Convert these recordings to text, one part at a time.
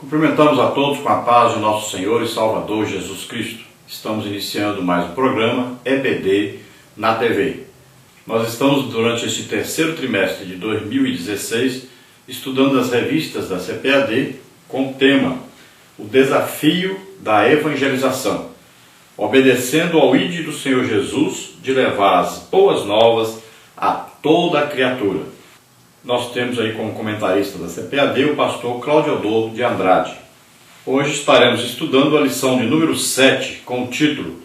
Cumprimentamos a todos com a paz de nosso Senhor e Salvador Jesus Cristo. Estamos iniciando mais um programa EBD na TV. Nós estamos durante este terceiro trimestre de 2016 estudando as revistas da CPAD com o tema O Desafio da Evangelização, obedecendo ao ID do Senhor Jesus de levar as boas novas a toda a criatura. Nós temos aí como comentarista da CPAD o pastor Claudio de Andrade. Hoje estaremos estudando a lição de número 7 com o título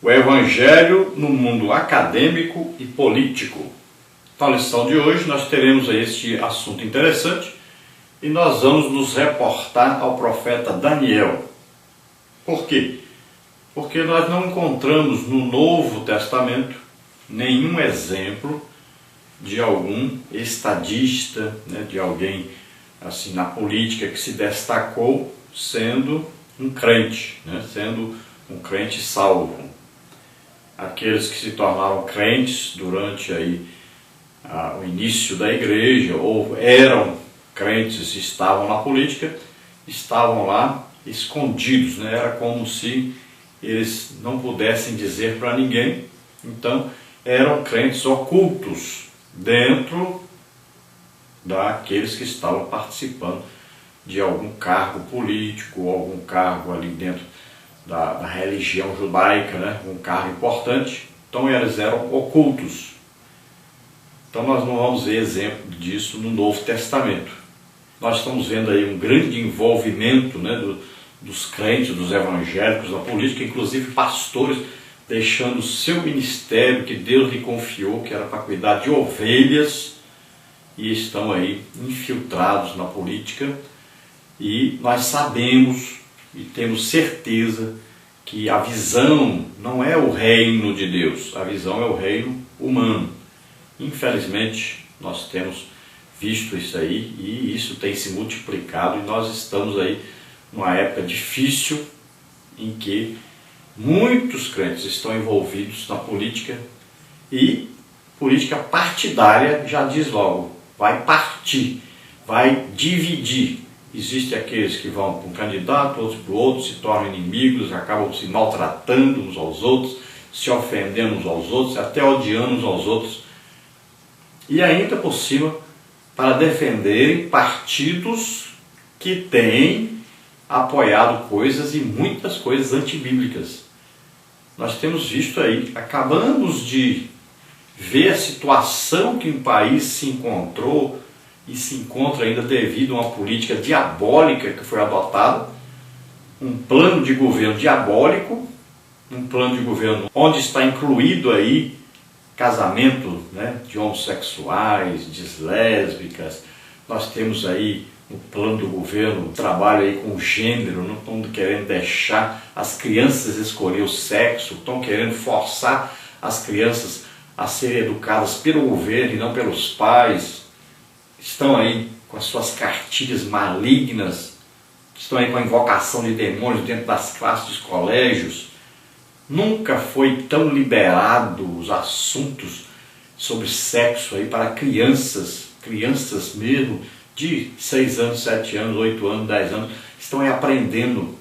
O Evangelho no Mundo Acadêmico e Político. Na lição de hoje nós teremos aí este assunto interessante e nós vamos nos reportar ao profeta Daniel. Por quê? Porque nós não encontramos no Novo Testamento nenhum exemplo de algum estadista, de alguém assim na política que se destacou sendo um crente, sendo um crente salvo. Aqueles que se tornaram crentes durante aí, o início da igreja, ou eram crentes e estavam na política, estavam lá escondidos, era como se eles não pudessem dizer para ninguém, então eram crentes ocultos dentro daqueles que estavam participando de algum cargo político, ou algum cargo ali dentro da religião judaica, um cargo importante. Então eles eram ocultos. Então nós não vamos ver exemplo disso no Novo Testamento. Nós estamos vendo aí um grande envolvimento dos crentes, dos evangélicos na política, inclusive pastores deixando o seu ministério que Deus lhe confiou, que era para cuidar de ovelhas, e estão aí infiltrados na política. E nós sabemos e temos certeza que a visão não é o reino de Deus, a visão é o reino humano. Infelizmente, nós temos visto isso aí e isso tem se multiplicado, e nós estamos aí numa época difícil em que muitos crentes estão envolvidos na política, e política partidária já diz logo, vai partir, vai dividir. Existem aqueles que vão para um candidato, outros para o outro, se tornam inimigos, acabam se maltratando uns aos outros, se ofendendo uns aos outros, até odiando uns aos outros. E ainda por cima, para defenderem partidos que têm apoiado coisas e muitas coisas antibíblicas. Nós temos visto aí, acabamos de ver a situação que um país se encontrou e se encontra ainda devido a uma política diabólica que foi adotada, um plano de governo diabólico, um plano de governo onde está incluído aí casamento de homossexuais, de lésbicas. Nós temos aí no plano do governo trabalho aí com o gênero, não estão querendo deixar as crianças escolher o sexo, estão querendo forçar as crianças a serem educadas pelo governo e não pelos pais. Estão aí com as suas cartilhas malignas, estão aí com a invocação de demônios dentro das classes dos colégios. Nunca foi tão liberado os assuntos sobre sexo aí para crianças mesmo, de 6 anos, 7 anos, 8 anos, 10 anos, estão aí aprendendo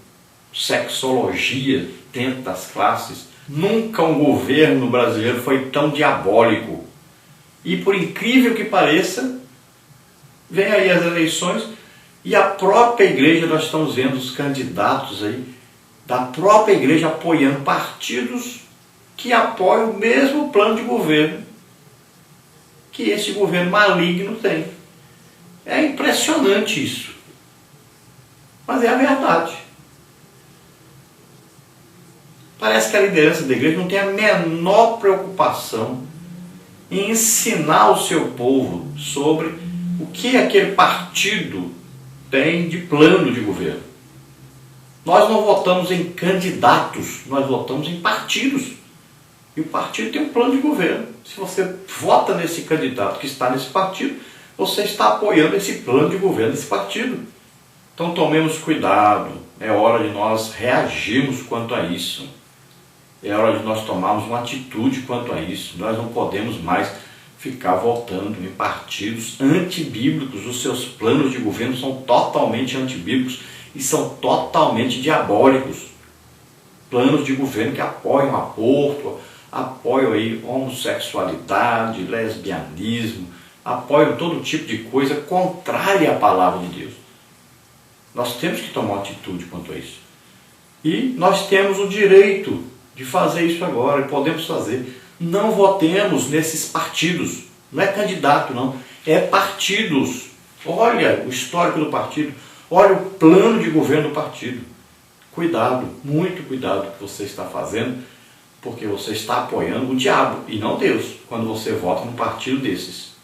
sexologia dentro das classes. Nunca um governo brasileiro foi tão diabólico. E por incrível que pareça, vem aí as eleições e a própria igreja, nós estamos vendo os candidatos aí da própria igreja apoiando partidos que apoiam o mesmo plano de governo que esse governo maligno tem. É impressionante isso, mas é a verdade. Parece que a liderança da igreja não tem a menor preocupação em ensinar o seu povo sobre o que aquele partido tem de plano de governo. Nós não votamos em candidatos, nós votamos em partidos. E o partido tem um plano de governo. Se você vota nesse candidato que está nesse partido, você está apoiando esse plano de governo desse partido. Então tomemos cuidado, é hora de nós reagirmos quanto a isso. É hora de nós tomarmos uma atitude quanto a isso. Nós não podemos mais ficar votando em partidos antibíblicos. Os seus planos de governo são totalmente antibíblicos e são totalmente diabólicos. Planos de governo que apoiam aborto, apoiam aí homossexualidade, lesbianismo, apoiam todo tipo de coisa contrária à palavra de Deus. Nós temos que tomar atitude quanto a isso. E nós temos o direito de fazer isso agora, e podemos fazer. Não votemos nesses partidos. Não é candidato, não. É partidos. Olha o histórico do partido. Olha o plano de governo do partido. Cuidado, muito cuidado com o que você está fazendo, porque você está apoiando o diabo e não Deus, quando você vota num partido desses.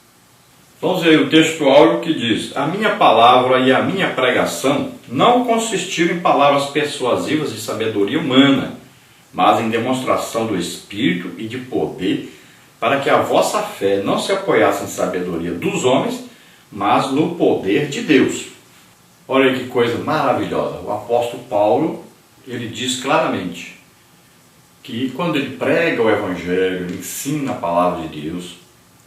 Vamos ver o texto áureo que diz: a minha palavra e a minha pregação não consistiram em palavras persuasivas de sabedoria humana, mas em demonstração do Espírito e de poder, para que a vossa fé não se apoiasse em sabedoria dos homens, mas no poder de Deus. Olha aí que coisa maravilhosa. O apóstolo Paulo, ele diz claramente que quando ele prega o Evangelho, ele ensina a palavra de Deus,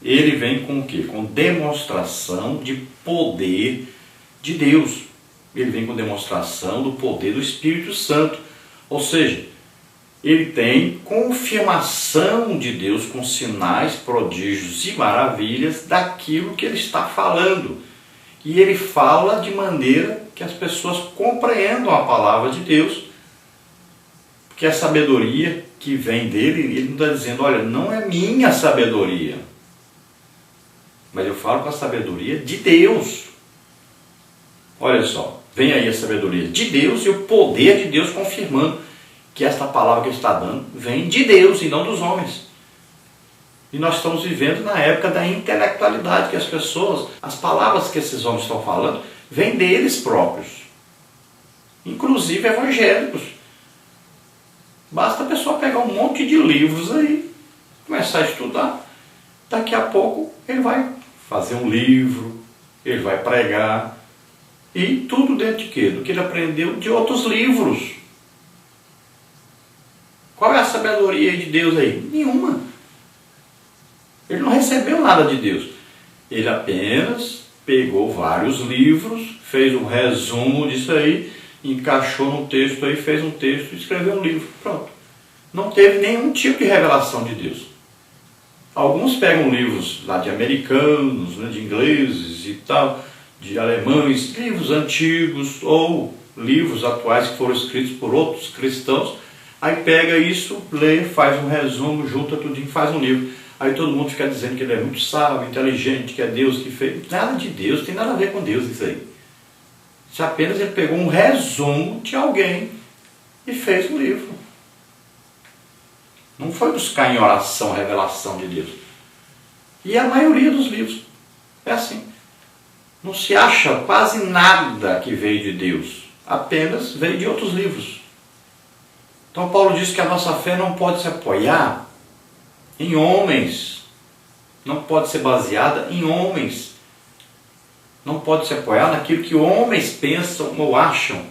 ele vem com o quê? Com demonstração de poder de Deus. Ele vem com demonstração do poder do Espírito Santo. Ou seja, ele tem confirmação de Deus com sinais, prodígios e maravilhas daquilo que ele está falando. E ele fala de maneira que as pessoas compreendam a palavra de Deus, porque a sabedoria que vem dele, ele não está dizendo, olha, não é minha sabedoria, mas eu falo com a sabedoria de Deus. Olha só, vem aí a sabedoria de Deus e o poder de Deus confirmando que esta palavra que ele está dando vem de Deus e não dos homens. E nós estamos vivendo na época da intelectualidade, que as pessoas, as palavras que esses homens estão falando, vêm deles próprios. Inclusive evangélicos. Basta a pessoa pegar um monte de livros aí, começar a estudar. Daqui a pouco ele vai fazer um livro, ele vai pregar. E tudo dentro de quê? Do que ele aprendeu de outros livros. Qual é a sabedoria de Deus aí? Nenhuma. Ele não recebeu nada de Deus. Ele apenas pegou vários livros, fez um resumo disso aí, encaixou num texto aí, fez um texto e escreveu um livro. Pronto. Não teve nenhum tipo de revelação de Deus. Alguns pegam livros lá de americanos, né, de ingleses e tal, de alemães, livros antigos ou livros atuais que foram escritos por outros cristãos, aí pega isso, lê, faz um resumo, junta tudo e faz um livro. Aí todo mundo fica dizendo que ele é muito sábio, inteligente, que é Deus que fez. Nada de Deus, tem nada a ver com Deus isso aí. Isso apenas ele pegou um resumo de alguém e fez um livro. Não foi buscar em oração a revelação de Deus. E a maioria dos livros é assim. Não se acha quase nada que veio de Deus. Apenas veio de outros livros. Então Paulo diz que a nossa fé não pode se apoiar em homens, não pode ser baseada em homens, não pode se apoiar naquilo que homens pensam ou acham,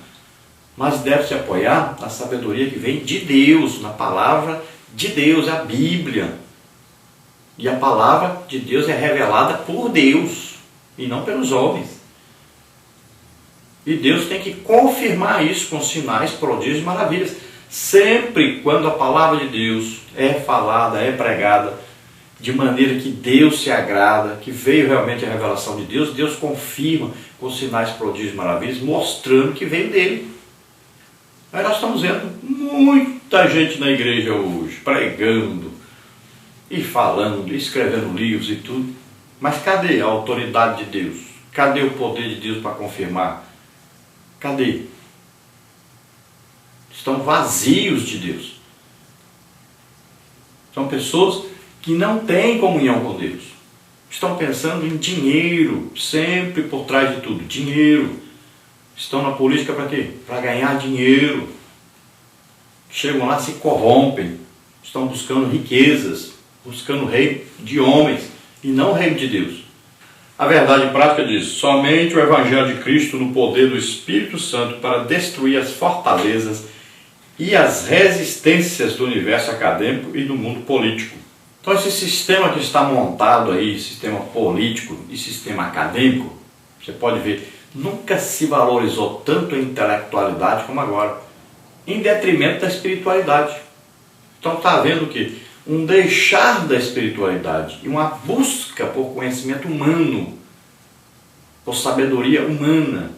mas deve se apoiar na sabedoria que vem de Deus, na palavra de Deus, a Bíblia. E a palavra de Deus é revelada por Deus e não pelos homens. E Deus tem que confirmar isso com sinais, prodígios e maravilhas. Sempre quando a palavra de Deus é falada, é pregada, de maneira que Deus se agrada, que veio realmente a revelação de Deus, Deus confirma com sinais, prodígios e maravilhas, mostrando que veio dele. Aí nós estamos vendo muita gente na igreja hoje, pregando, e falando, e escrevendo livros e tudo. Mas cadê a autoridade de Deus? Cadê o poder de Deus para confirmar? Cadê? Estão vazios de Deus. São pessoas que não têm comunhão com Deus. Estão pensando em dinheiro, sempre por trás de tudo. Dinheiro. Estão na política para quê? Para ganhar dinheiro. Chegam lá, se corrompem. Estão buscando riquezas, buscando reino de homens e não o reino de Deus. A verdade prática diz: somente o Evangelho de Cristo no poder do Espírito Santo para destruir as fortalezas e as resistências do universo acadêmico e do mundo político. Então esse sistema que está montado aí, sistema político e sistema acadêmico, você pode ver, Nunca se valorizou tanto a intelectualidade como agora, em detrimento da espiritualidade. Então está havendo o quê? Um deixar da espiritualidade e uma busca por conhecimento humano, por sabedoria humana,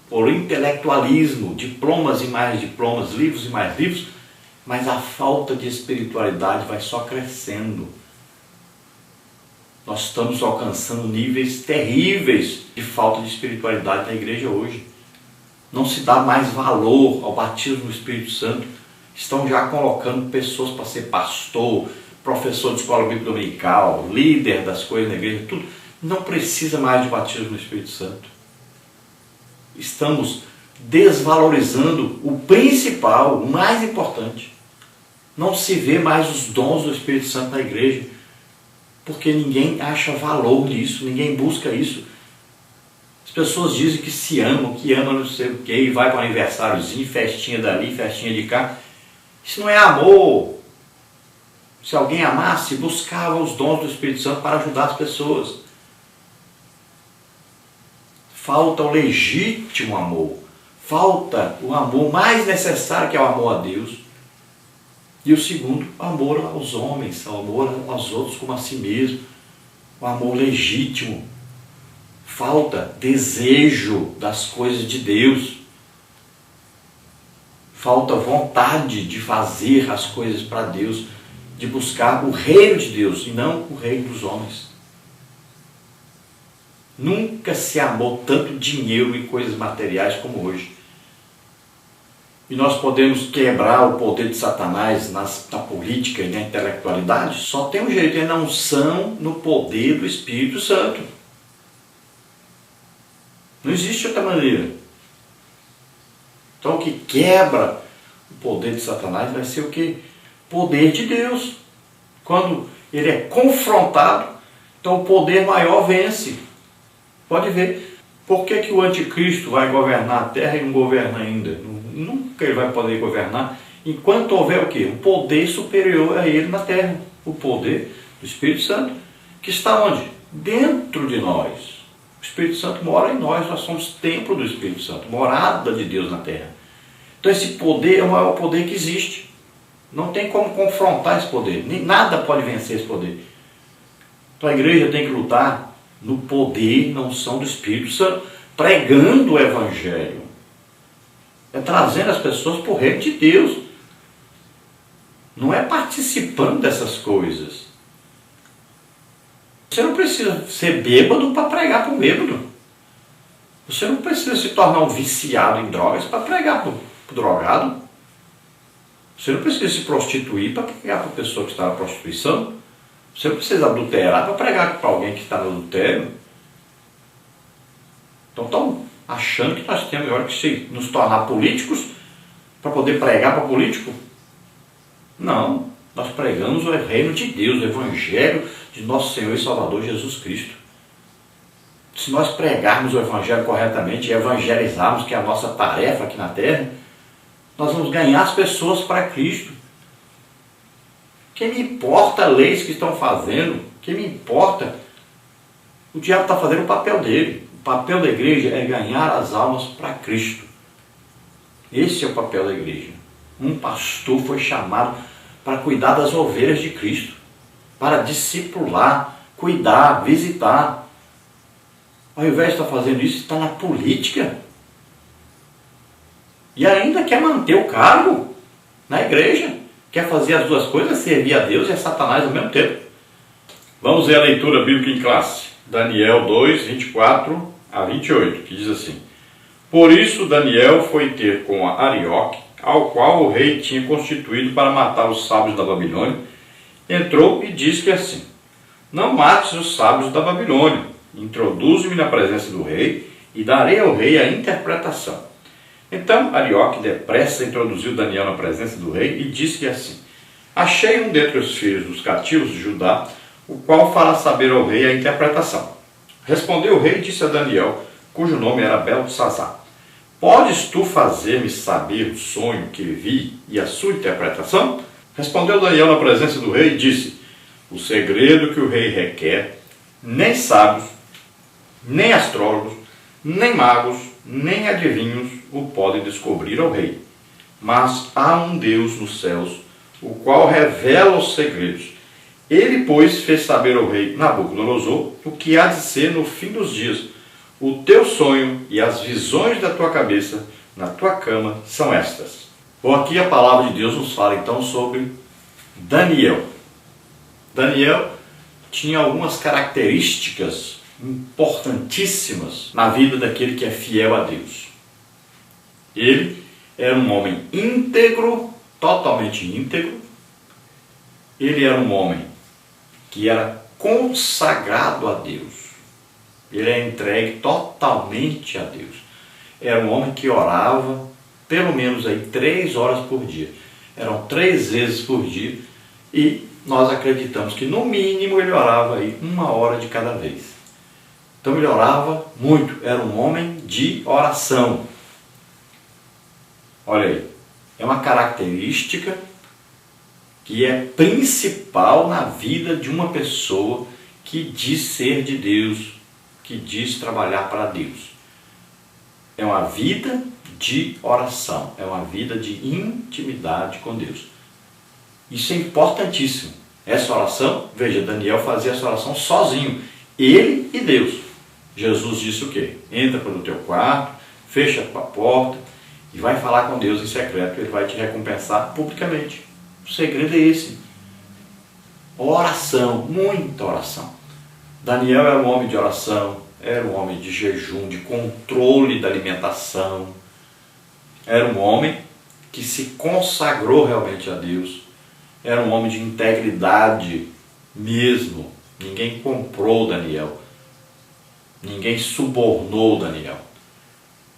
por intelectualismo, diplomas e mais diplomas, livros e mais livros, mas a falta de espiritualidade vai só crescendo. Nós estamos alcançando níveis terríveis de falta de espiritualidade na igreja hoje. Não se dá mais valor ao batismo no Espírito Santo. Estão já colocando pessoas para ser pastor, professor de escola bíblica dominical, líder das coisas na igreja, tudo. Não precisa mais de batismo no Espírito Santo. Estamos desvalorizando o principal, o mais importante. Não se vê mais os dons do Espírito Santo na igreja, porque ninguém acha valor nisso, ninguém busca isso. As pessoas dizem que se amam, que amam não sei o que, e vai para um aniversáriozinho, festinha dali, festinha de cá. Isso não é amor. Se alguém amasse, buscava os dons do Espírito Santo para ajudar as pessoas. Falta o legítimo amor. Falta o amor mais necessário, que é o amor a Deus. E o segundo, o amor aos homens, o amor aos outros como a si mesmo. O amor legítimo. Falta desejo das coisas de Deus. Falta vontade de fazer as coisas para Deus, de buscar o reino de Deus e não o reino dos homens. Nunca se amou tanto dinheiro e coisas materiais como hoje. E nós podemos quebrar o poder de Satanás na política e na intelectualidade. Só tem um jeito, é na unção, no poder do Espírito Santo. Não existe outra maneira. Então o que quebra o poder de Satanás vai ser o quê? Poder de Deus. Quando ele é confrontado, então o poder maior vence. Pode ver. Por que o anticristo vai governar a terra e não governa ainda? Nunca ele vai poder governar enquanto houver o quê? O poder superior a ele na terra. O poder do Espírito Santo, que está onde? Dentro de nós. O Espírito Santo mora em nós, nós somos templo do Espírito Santo, morada de Deus na terra. Então esse poder é o maior poder que existe. Não tem como confrontar esse poder, nem nada pode vencer esse poder. Então a igreja tem que lutar no poder, na unção do Espírito Santo, pregando o Evangelho. É trazendo as pessoas para o reino de Deus. Não é participando dessas coisas. Você não precisa ser bêbado para pregar para o bêbado. Você não precisa se tornar um viciado em drogas para pregar para o drogado. Você não precisa se prostituir para pregar para a pessoa que está na prostituição. Você não precisa adulterar para pregar para alguém que está no adultério. Então estão achando que nós temos agora que nos tornar políticos para poder pregar para político? Não. Nós pregamos o reino de Deus, o Evangelho de nosso Senhor e Salvador Jesus Cristo. Se nós pregarmos o Evangelho corretamente e evangelizarmos, que é a nossa tarefa aqui na terra, nós vamos ganhar as pessoas para Cristo. Que me importa leis que estão fazendo? Que me importa? O diabo está fazendo o papel dele. O papel da igreja é ganhar as almas para Cristo. Esse é o papel da igreja. Um pastor foi chamado para cuidar das ovelhas de Cristo, para discipular, cuidar, visitar. Ao invés de estar fazendo isso, está na política. E ainda quer manter o cargo na igreja. Quer fazer as duas coisas, servir a Deus e a Satanás ao mesmo tempo. Vamos ver a leitura bíblica em classe. Daniel 2, 24 a 28, que diz assim: Por isso Daniel foi ter com Arioque, ao qual o rei tinha constituído para matar os sábios da Babilônia. Entrou e disse assim: Não mates os sábios da Babilônia, introduze-me na presença do rei e darei ao rei a interpretação. Então Arioque depressa introduziu Daniel na presença do rei e disse-lhe assim: Achei um dentre os filhos dos cativos de Judá, o qual fará saber ao rei a interpretação. Respondeu o rei e disse a Daniel, cujo nome era Beltesazar: Podes tu fazer-me saber o sonho que vi e a sua interpretação? Respondeu Daniel na presença do rei e disse: O segredo que o rei requer, nem sábios, nem astrólogos, nem magos, nem adivinhos o podem descobrir ao rei. Mas há um Deus nos céus, o qual revela os segredos. Ele, pois, fez saber ao rei Nabucodonosor o que há de ser no fim dos dias. O teu sonho e as visões da tua cabeça na tua cama são estas. Bom, aqui a palavra de Deus nos fala então sobre Daniel. Daniel tinha algumas características importantíssimas na vida daquele que é fiel a Deus. Ele era um homem íntegro, totalmente íntegro. Ele era um homem que era consagrado a Deus. Ele é entregue totalmente a Deus. Era um homem que orava pelo menos aí 3 horas por dia. Eram 3 vezes por dia e nós acreditamos que no mínimo ele orava aí 1 hora de cada vez. Então ele orava muito, era um homem de oração. Olha aí, é uma característica que é principal na vida de uma pessoa que diz ser de Deus, que diz trabalhar para Deus. É uma vida de oração, é uma vida de intimidade com Deus. Isso é importantíssimo. Essa oração, veja, Daniel fazia essa oração sozinho, ele e Deus. Jesus disse o quê? Entra para o teu quarto, fecha a tua porta e vai falar com Deus em secreto, ele vai te recompensar publicamente. O segredo é esse. Oração, muita oração. Daniel era um homem de oração, era um homem de jejum, de controle da alimentação. Era um homem que se consagrou realmente a Deus. Era um homem de integridade mesmo. Ninguém comprou Daniel. Ninguém subornou Daniel.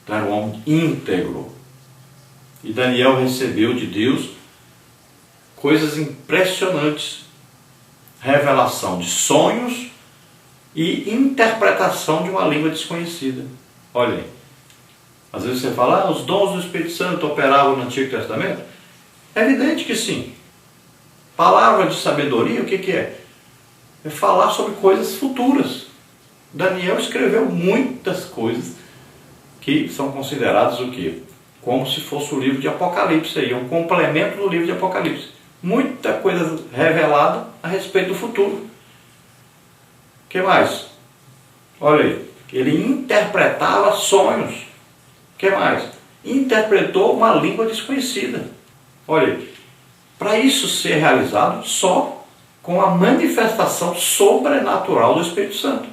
Então era um homem íntegro. E Daniel recebeu de Deus coisas impressionantes. Revelação de sonhos e interpretação de uma língua desconhecida. Olha aí. Às vezes você fala, os dons do Espírito Santo operavam no Antigo Testamento. É evidente que sim. Palavra de sabedoria, o que é? É falar sobre coisas futuras. Daniel escreveu muitas coisas que são consideradas o quê? Como se fosse o livro de Apocalipse, aí, um complemento do livro de Apocalipse. Muita coisa revelada a respeito do futuro. O que mais? Olha aí, ele interpretava sonhos. O que mais? Interpretou uma língua desconhecida. Olha aí, para isso ser realizado só com a manifestação sobrenatural do Espírito Santo.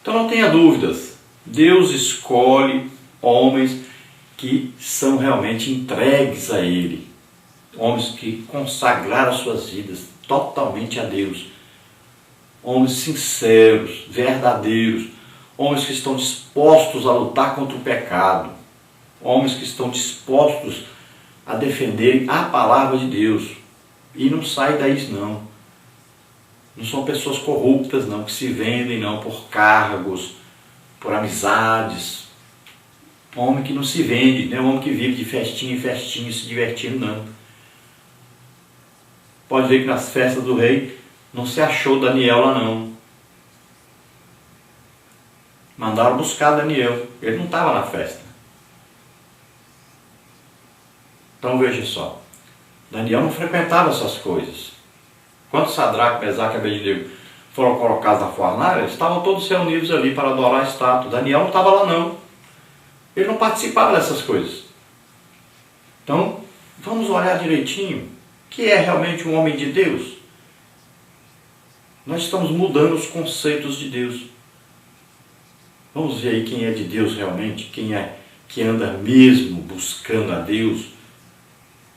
Então não tenha dúvidas, Deus escolhe homens que são realmente entregues a Ele, homens que consagraram suas vidas totalmente a Deus, homens sinceros, verdadeiros, homens que estão dispostos a lutar contra o pecado, homens que estão dispostos a defenderem a palavra de Deus e não saem daí não. Não são pessoas corruptas não, que se vendem não por cargos, por amizades. Um homem que não se vende, não é um homem que vive de festinha em festinha, se divertindo não. Pode ver que nas festas do rei não se achou Daniel lá não. Mandaram buscar Daniel, ele não estava na festa. Então veja só, Daniel não frequentava essas coisas. Quando Sadraque, Mesaque e Abednego foram colocados na fornalha, eles estavam todos reunidos ali para adorar a estátua. Daniel não estava lá não. Ele não participava dessas coisas. Então, vamos olhar direitinho. O que é realmente um homem de Deus? Nós estamos mudando os conceitos de Deus. Vamos ver aí quem é de Deus realmente, quem é que anda mesmo buscando a Deus,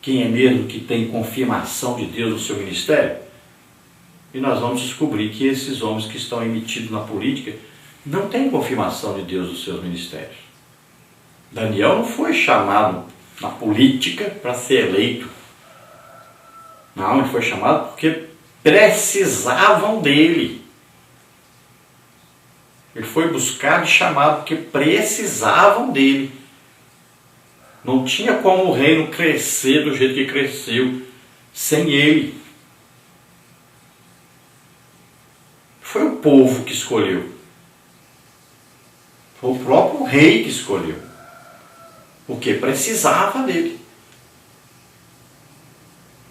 quem é mesmo que tem confirmação de Deus no seu ministério. E nós vamos descobrir que esses homens que estão emitidos na política não têm confirmação de Deus nos seus ministérios. Daniel não foi chamado na política para ser eleito. Não, ele foi chamado porque precisavam dele. Ele foi buscado e chamado porque precisavam dele. Não tinha como o reino crescer do jeito que cresceu sem ele. Foi o povo que escolheu. Foi o próprio rei que escolheu, porque precisava dele.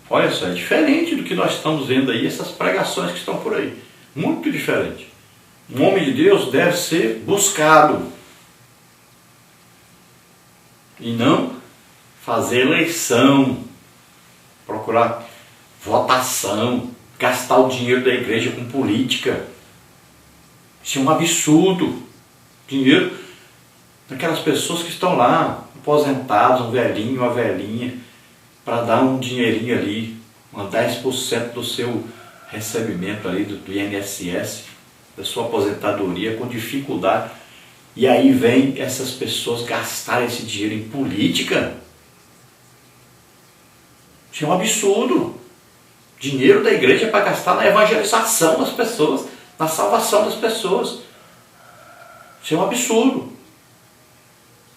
Olha só, é diferente do que nós estamos vendo aí, essas pregações que estão por aí. Muito diferente. Um homem de Deus deve ser buscado. E não fazer eleição, procurar votação, gastar o dinheiro da igreja com política. Isso é um absurdo. Dinheiro daquelas pessoas que estão lá, aposentados, um velhinho, uma velhinha, para dar um dinheirinho ali, 10% do seu recebimento ali do INSS, da sua aposentadoria, com dificuldade. E aí vem essas pessoas gastarem esse dinheiro em política. Isso é um absurdo. Dinheiro da igreja é para gastar na evangelização das pessoas, na salvação das pessoas. Isso é um absurdo.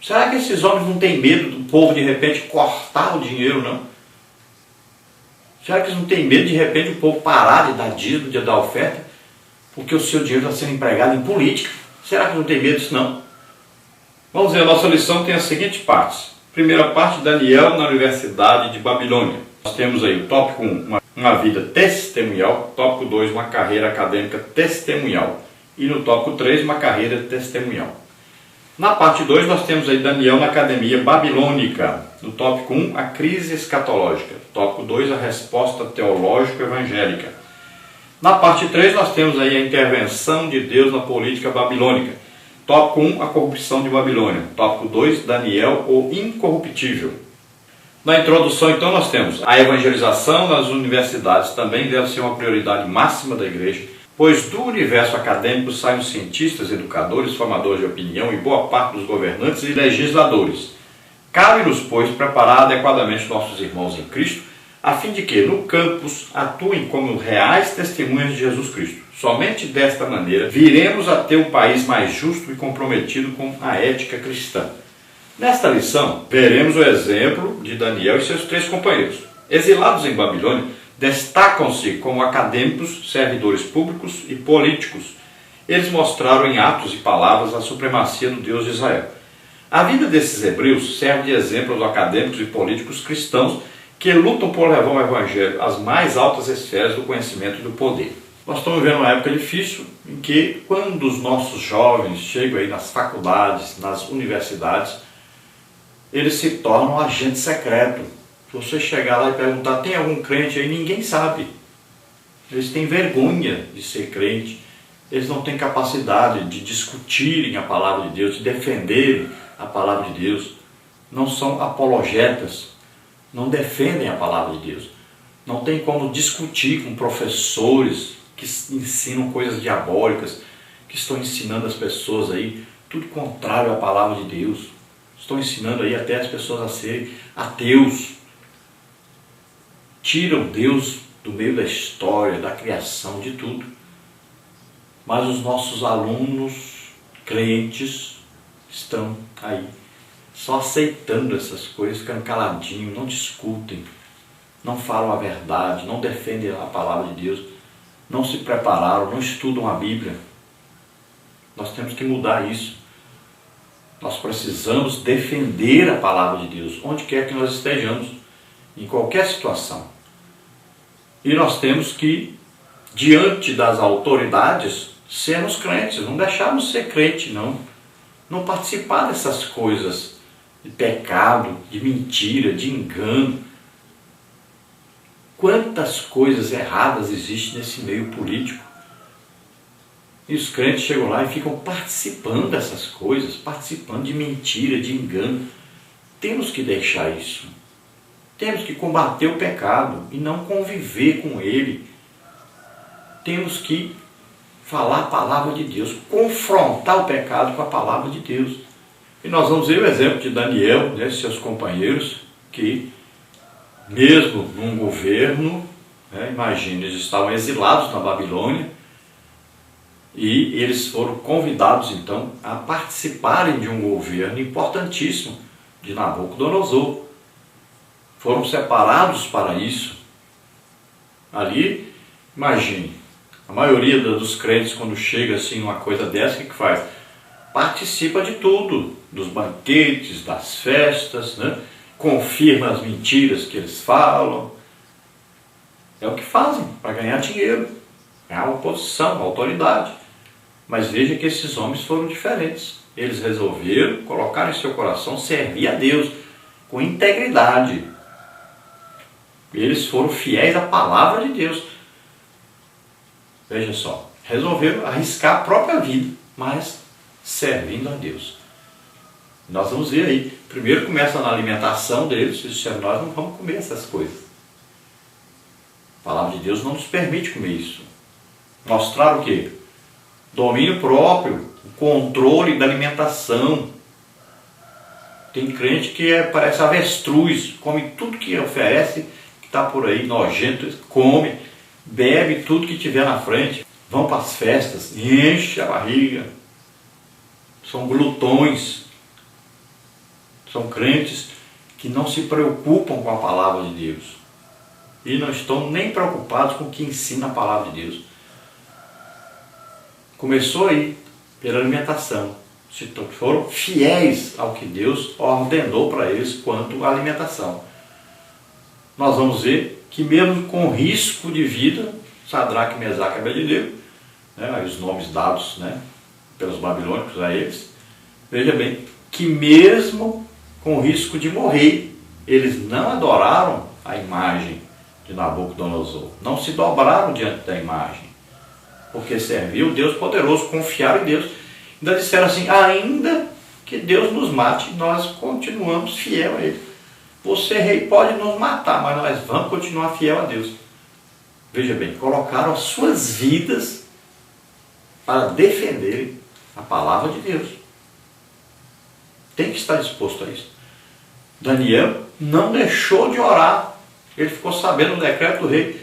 Será que esses homens não têm medo do povo de repente cortar o dinheiro, não? Será que eles não têm medo de repente o povo parar de dar dízimo, de dar oferta, porque o seu dinheiro está sendo empregado em política? Será que não tem medo disso, não? Vamos ver, a nossa lição tem as seguintes partes. Primeira parte, Daniel na Universidade de Babilônia. Nós temos aí o tópico 1, uma vida testemunhal. Tópico 2, uma carreira acadêmica testemunhal. E no tópico 3, uma carreira testemunhal. Na parte 2, nós temos aí Daniel na Academia Babilônica. No tópico 1, a crise escatológica. Tópico 2, a resposta teológico-evangélica. Na parte 3, nós temos aí a intervenção de Deus na política babilônica. Tópico 1, a corrupção de Babilônia. Tópico 2, Daniel, o incorruptível. Na introdução, então, nós temos a evangelização nas universidades também deve ser uma prioridade máxima da igreja, pois do universo acadêmico saem os cientistas, educadores, formadores de opinião e boa parte dos governantes e legisladores. Cabe-nos, pois, preparar adequadamente nossos irmãos em Cristo, a fim de que, no campus, atuem como reais testemunhas de Jesus Cristo. Somente desta maneira viremos a ter um país mais justo e comprometido com a ética cristã. Nesta lição, veremos o exemplo de Daniel e seus 3 companheiros. Exilados em Babilônia, destacam-se como acadêmicos, servidores públicos e políticos. Eles mostraram em atos e palavras a supremacia do Deus de Israel. A vida desses hebreus serve de exemplo aos acadêmicos e políticos cristãos que lutam por levar o Evangelho às mais altas esferas do conhecimento e do poder. Nós estamos vivendo uma época difícil em que, quando os nossos jovens chegam aí nas faculdades, nas universidades, eles se tornam agentes secretos. Se você chegar lá e perguntar, tem algum crente aí? Ninguém sabe. Eles têm vergonha de ser crente. Eles não têm capacidade de discutirem a palavra de Deus, de defenderem a palavra de Deus. Não são apologetas. Não defendem a palavra de Deus. Não tem como discutir com professores que ensinam coisas diabólicas, que estão ensinando as pessoas aí tudo contrário à palavra de Deus. Estão ensinando aí até as pessoas a serem ateus. Tiram Deus do meio da história, da criação, de tudo. Mas os nossos alunos crentes estão aí só aceitando essas coisas, ficando caladinhos, não discutem, não falam a verdade, não defendem a palavra de Deus, não se prepararam, não estudam a Bíblia. Nós temos que mudar isso. Nós precisamos defender a palavra de Deus, onde quer que nós estejamos, em qualquer situação. E nós temos que, diante das autoridades, sermos crentes, não deixarmos de ser crente, não participar dessas coisas de pecado, de mentira, de engano. Quantas coisas erradas existem nesse meio político. E os crentes chegam lá e ficam participando dessas coisas, participando de mentira, de engano. Temos que deixar isso. Temos que combater o pecado e não conviver com ele. Temos que falar a palavra de Deus, confrontar o pecado com a palavra de Deus. E nós vamos ver o exemplo de Daniel, e seus companheiros, que mesmo num governo, imagine, eles estavam exilados na Babilônia, e eles foram convidados então a participarem de um governo importantíssimo de Nabucodonosor. Foram separados para isso. Ali, imagine, a maioria dos crentes, quando chega assim uma coisa dessa, o que faz? participa de tudo, dos banquetes, das festas, né? Confirma as mentiras que eles falam. É o que fazem para ganhar dinheiro, ganhar uma posição, uma autoridade. Mas veja que esses homens foram diferentes. Eles resolveram colocar em seu coração servir a Deus com integridade. Eles foram fiéis à palavra de Deus. Veja só, resolveram arriscar a própria vida, mas servindo a Deus. Nós vamos ver aí. Primeiro começa na alimentação deles. Eles disseram, nós não vamos comer essas coisas. A palavra de Deus não nos permite comer isso. Mostrar o quê? Domínio próprio, o controle da alimentação. Tem crente que parece avestruz, come tudo que oferece, que está por aí, nojento, come, bebe tudo que tiver na frente, vão para as festas, enche a barriga, são glutões, são crentes que não se preocupam com a palavra de Deus e não estão nem preocupados com o que ensina a palavra de Deus. Começou aí, pela alimentação. Se foram fiéis ao que Deus ordenou para eles quanto à alimentação. Nós vamos ver que mesmo com risco de vida, Sadraque, Mesaque e Abednego, né, os nomes dados, né, pelos babilônicos a eles, veja bem, que mesmo com risco de morrer, eles não adoraram a imagem de Nabucodonosor, não se dobraram diante da imagem, porque serviam o Deus poderoso, confiaram em Deus. Ainda disseram assim, ainda que Deus nos mate, nós continuamos fiel a Ele. Você, rei, pode nos matar, mas nós vamos continuar fiel a Deus. Veja bem, colocaram as suas vidas para defenderem a palavra de Deus. Tem que estar disposto a isso. Daniel não deixou de orar. Ele ficou sabendo do decreto do rei.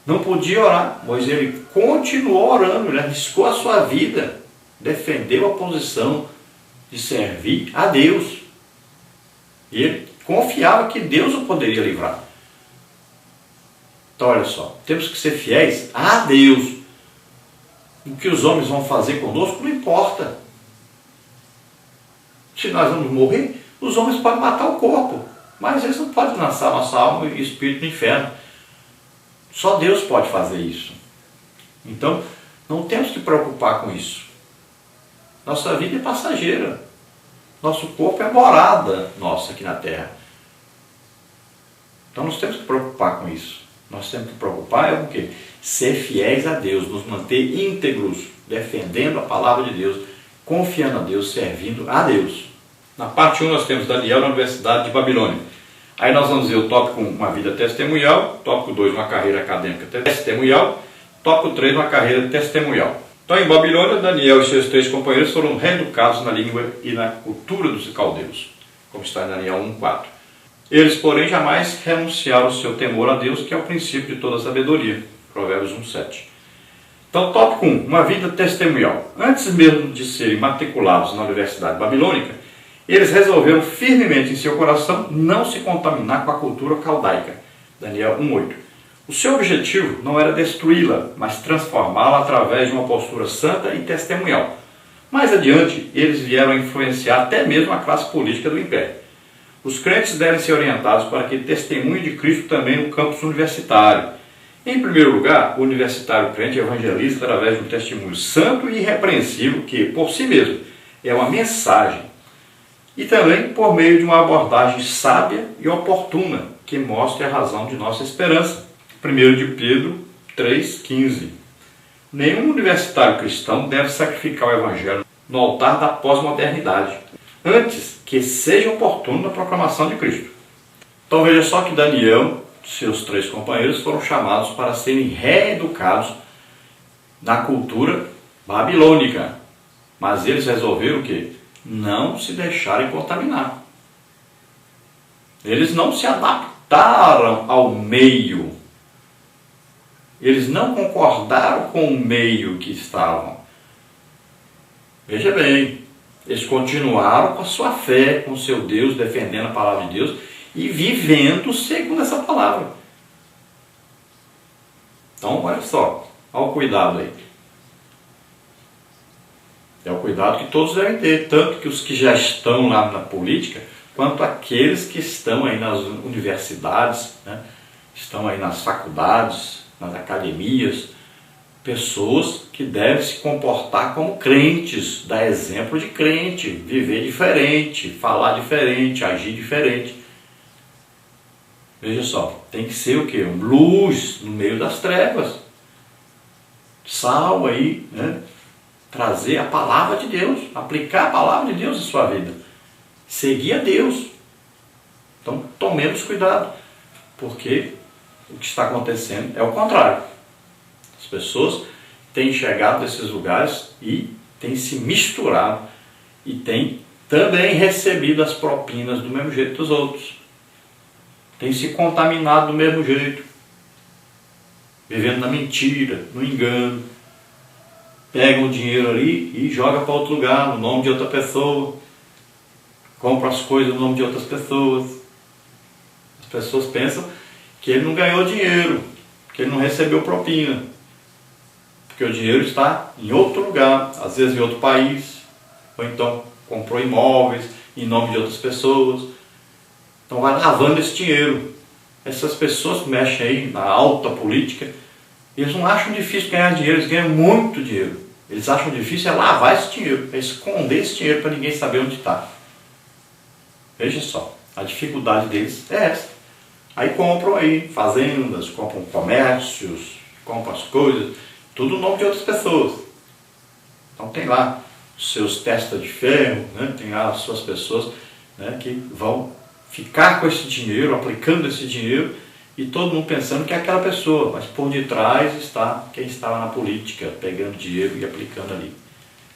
Não podia orar, mas ele continuou orando, ele arriscou a sua vida, defendeu a posição de servir a Deus. E ele confiava que Deus o poderia livrar. Então olha só, temos que ser fiéis a Deus. O que os homens vão fazer conosco não importa. Se nós vamos morrer, os homens podem matar o corpo, mas eles não podem lançar nossa alma e espírito no inferno. Só Deus pode fazer isso. Então, não temos que preocupar com isso. Nossa vida é passageira. Nosso corpo é morada nossa aqui na terra. Então, nós temos que preocupar com isso. Nós temos que preocupar com o quê? Ser fiéis a Deus, nos manter íntegros, defendendo a palavra de Deus, confiando a Deus, servindo a Deus. Na parte 1 nós temos Daniel na Universidade de Babilônia. Aí nós vamos ver o tópico 1, uma vida testemunhal, tópico 2, uma carreira acadêmica testemunhal, tópico 3, uma carreira testemunhal. Então em Babilônia, Daniel e seus 3 companheiros foram reeducados na língua e na cultura dos caldeus, como está em Daniel 1:4. Eles, porém, jamais renunciaram ao seu temor a Deus, que é o princípio de toda sabedoria, Provérbios 1:7. Então, tópico 1, uma vida testemunhal. Antes mesmo de serem matriculados na Universidade Babilônica, eles resolveram firmemente em seu coração não se contaminar com a cultura caldaica. Daniel 1:8. O seu objetivo não era destruí-la, mas transformá-la através de uma postura santa e testemunhal. Mais adiante, eles vieram a influenciar até mesmo a classe política do império. Os crentes devem ser orientados para que testemunhem de Cristo também no campus universitário. Em primeiro lugar, o universitário crente evangeliza através de um testemunho santo e irrepreensível que, por si mesmo, é uma mensagem. E também por meio de uma abordagem sábia e oportuna, que mostre a razão de nossa esperança. 1 de Pedro 3,15. Nenhum universitário cristão deve sacrificar o Evangelho no altar da pós-modernidade, antes que seja oportuno na proclamação de Cristo. Então veja só que Daniel e seus 3 companheiros foram chamados para serem reeducados na cultura babilônica. Mas eles resolveram o quê? Não se deixarem contaminar. Eles não se adaptaram ao meio. Eles não concordaram com o meio que estavam. Veja bem, eles continuaram com a sua fé, com o seu Deus, defendendo a palavra de Deus e vivendo segundo essa palavra. Então, olha só, olha o cuidado aí. É o cuidado que todos devem ter, tanto que os que já estão lá na política, quanto aqueles que estão aí nas universidades, né? Estão aí nas faculdades, nas academias, pessoas que devem se comportar como crentes, dar exemplo de crente, viver diferente, falar diferente, agir diferente. Veja só, tem que ser o quê? Luz no meio das trevas. Sal aí, né? Trazer a palavra de Deus, aplicar a palavra de Deus em sua vida. Seguir a Deus. Então, tomemos cuidado, porque o que está acontecendo é o contrário. As pessoas têm chegado nesses lugares e têm se misturado e têm também recebido as propinas do mesmo jeito dos outros. Têm se contaminado do mesmo jeito, vivendo na mentira, no engano. Pegam o dinheiro ali e jogam para outro lugar, no nome de outra pessoa. Compram as coisas no nome de outras pessoas. As pessoas pensam que ele não ganhou dinheiro, que ele não recebeu propina. Porque o dinheiro está em outro lugar, às vezes em outro país. Ou então comprou imóveis em nome de outras pessoas. Então vai lavando esse dinheiro. Essas pessoas que mexem aí na alta política, eles não acham difícil ganhar dinheiro, eles ganham muito dinheiro. Eles acham difícil é lavar esse dinheiro, é esconder esse dinheiro para ninguém saber onde está. Veja só, a dificuldade deles é essa. Aí compram aí fazendas, compram comércios, compram as coisas, tudo no nome de outras pessoas. Então tem lá os seus testas de ferro, né? Tem lá as suas pessoas, né, que vão ficar com esse dinheiro, aplicando esse dinheiro, e todo mundo pensando que é aquela pessoa, mas por detrás está quem estava na política, pegando dinheiro e aplicando ali.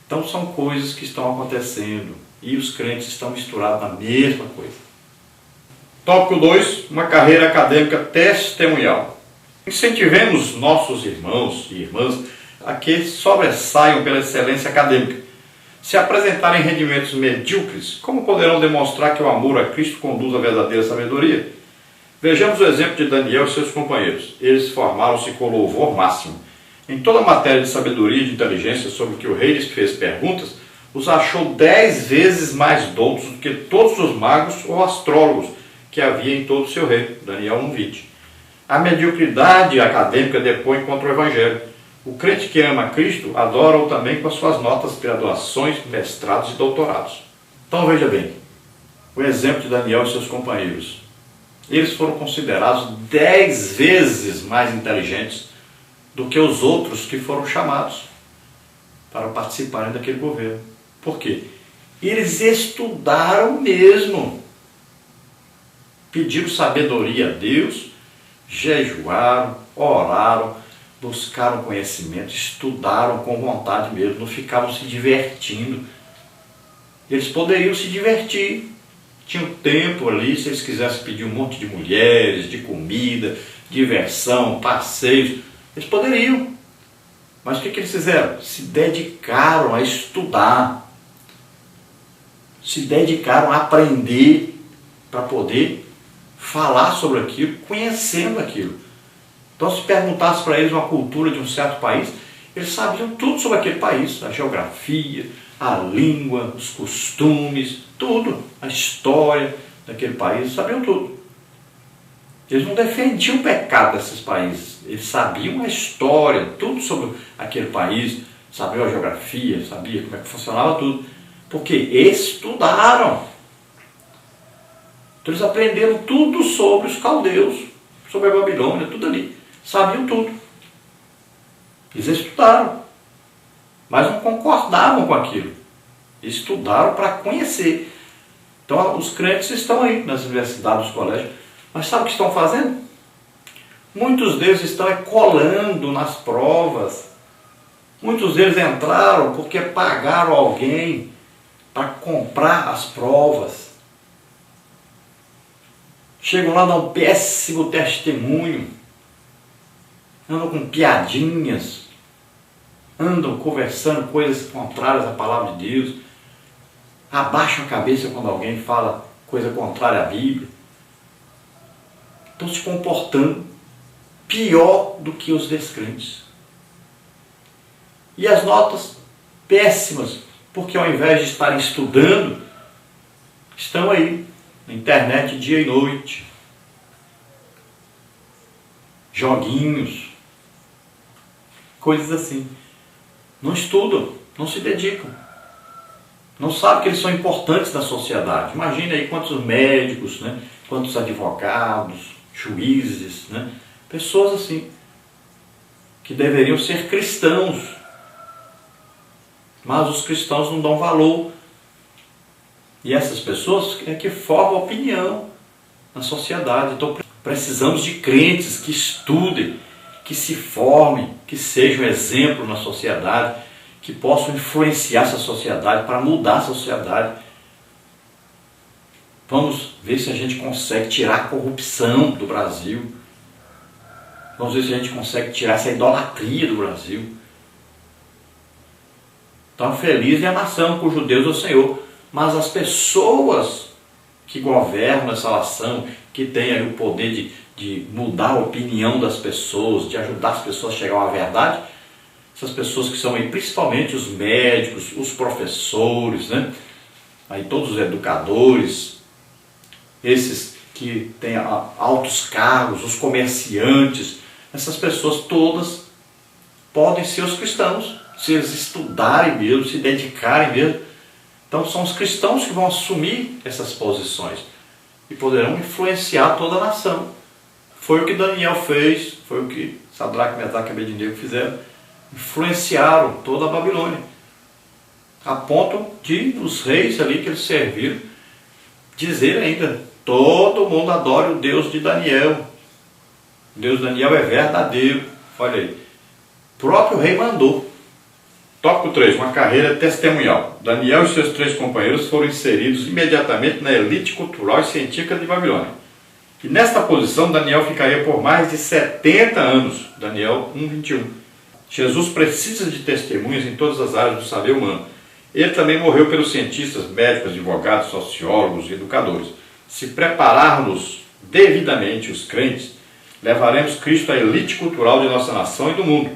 Então são coisas que estão acontecendo e os crentes estão misturados na mesma coisa. Tópico 2, uma carreira acadêmica testemunhal. Incentivemos nossos irmãos e irmãs a que sobressaiam pela excelência acadêmica. Se apresentarem rendimentos medíocres, como poderão demonstrar que o amor a Cristo conduz à verdadeira sabedoria? Vejamos o exemplo de Daniel e seus companheiros. Eles formaram-se com louvor máximo. Em toda a matéria de sabedoria e de inteligência sobre que o rei lhes fez perguntas, os achou 10 vezes mais doutos do que todos os magos ou astrólogos que havia em todo o seu reino. Daniel 1:20. A mediocridade acadêmica depõe contra o Evangelho. O crente que ama Cristo adora-o também com as suas notas, graduações, mestrados e doutorados. Então veja bem, o exemplo de Daniel e seus companheiros. Eles foram considerados 10 vezes mais inteligentes do que os outros que foram chamados para participarem daquele governo. Por quê? Eles estudaram mesmo. Pediram sabedoria a Deus, jejuaram, oraram, buscaram conhecimento, estudaram com vontade mesmo, não ficavam se divertindo. Eles poderiam se divertir. Tinham tempo ali, se eles quisessem pedir um monte de mulheres, de comida, diversão, passeios, eles poderiam. Mas o que eles fizeram? Se dedicaram a estudar, se dedicaram a aprender para poder falar sobre aquilo, conhecendo aquilo. Então, se perguntasse para eles uma cultura de um certo país, eles sabiam tudo sobre aquele país, a geografia, a língua, os costumes, tudo, a história daquele país, sabiam tudo. Eles não defendiam o pecado desses países, eles sabiam a história, tudo sobre aquele país, sabiam a geografia, sabiam como é que funcionava tudo, porque estudaram. Então eles aprenderam tudo sobre os caldeus, sobre a Babilônia, tudo ali, sabiam tudo. Eles estudaram, mas não concordavam com aquilo. Estudaram para conhecer. Então os crentes estão aí nas universidades, nos colégios, mas sabe o que estão fazendo? Muitos deles estão colando nas provas. Muitos deles entraram porque pagaram alguém para comprar as provas. Chegam lá, dão um péssimo testemunho, andam com piadinhas, andam conversando coisas contrárias à palavra de Deus, abaixam a cabeça quando alguém fala coisa contrária à Bíblia. Estão se comportando pior do que os descrentes. E as notas péssimas porque ao invés de estarem estudando, estão aí na internet dia e noite, joguinhos, coisas assim. Não estudam, não se dedicam, não sabem que eles são importantes na sociedade. Imagina aí quantos médicos, né? Quantos advogados, juízes, né? Pessoas assim, que deveriam ser cristãos, mas os cristãos não dão valor. E essas pessoas é que formam opinião na sociedade. Então precisamos de crentes que estudem, que se formem, que sejam exemplo na sociedade, que possam influenciar essa sociedade para mudar a sociedade. Vamos ver se a gente consegue tirar a corrupção do Brasil. Vamos ver se a gente consegue tirar essa idolatria do Brasil. Então, feliz é a nação cujo Deus é o Senhor. Mas as pessoas que governam essa nação, que têm aí o poder de mudar a opinião das pessoas, de ajudar as pessoas a chegar à verdade, essas pessoas que são aí, principalmente os médicos, os professores, né? Aí todos os educadores, esses que têm altos cargos, os comerciantes, essas pessoas todas podem ser os cristãos, se eles estudarem mesmo, se dedicarem mesmo. Então são os cristãos que vão assumir essas posições e poderão influenciar toda a nação. Foi o que Daniel fez, foi o que Sadraque, Mesaque e Abednego fizeram. Influenciaram toda a Babilônia, a ponto de os reis ali que eles serviram dizer ainda: todo mundo adora o Deus de Daniel. O Deus de Daniel é verdadeiro. Olha aí, o próprio rei mandou. Tópico 3, uma carreira testemunhal. Daniel e seus 3 companheiros foram inseridos imediatamente na elite cultural e científica de Babilônia. E nesta posição Daniel ficaria por mais de 70 anos. Daniel 1:21. Jesus precisa de testemunhas em todas as áreas do saber humano. Ele também morreu pelos cientistas, médicos, advogados, sociólogos e educadores. Se prepararmos devidamente os crentes, levaremos Cristo à elite cultural de nossa nação e do mundo.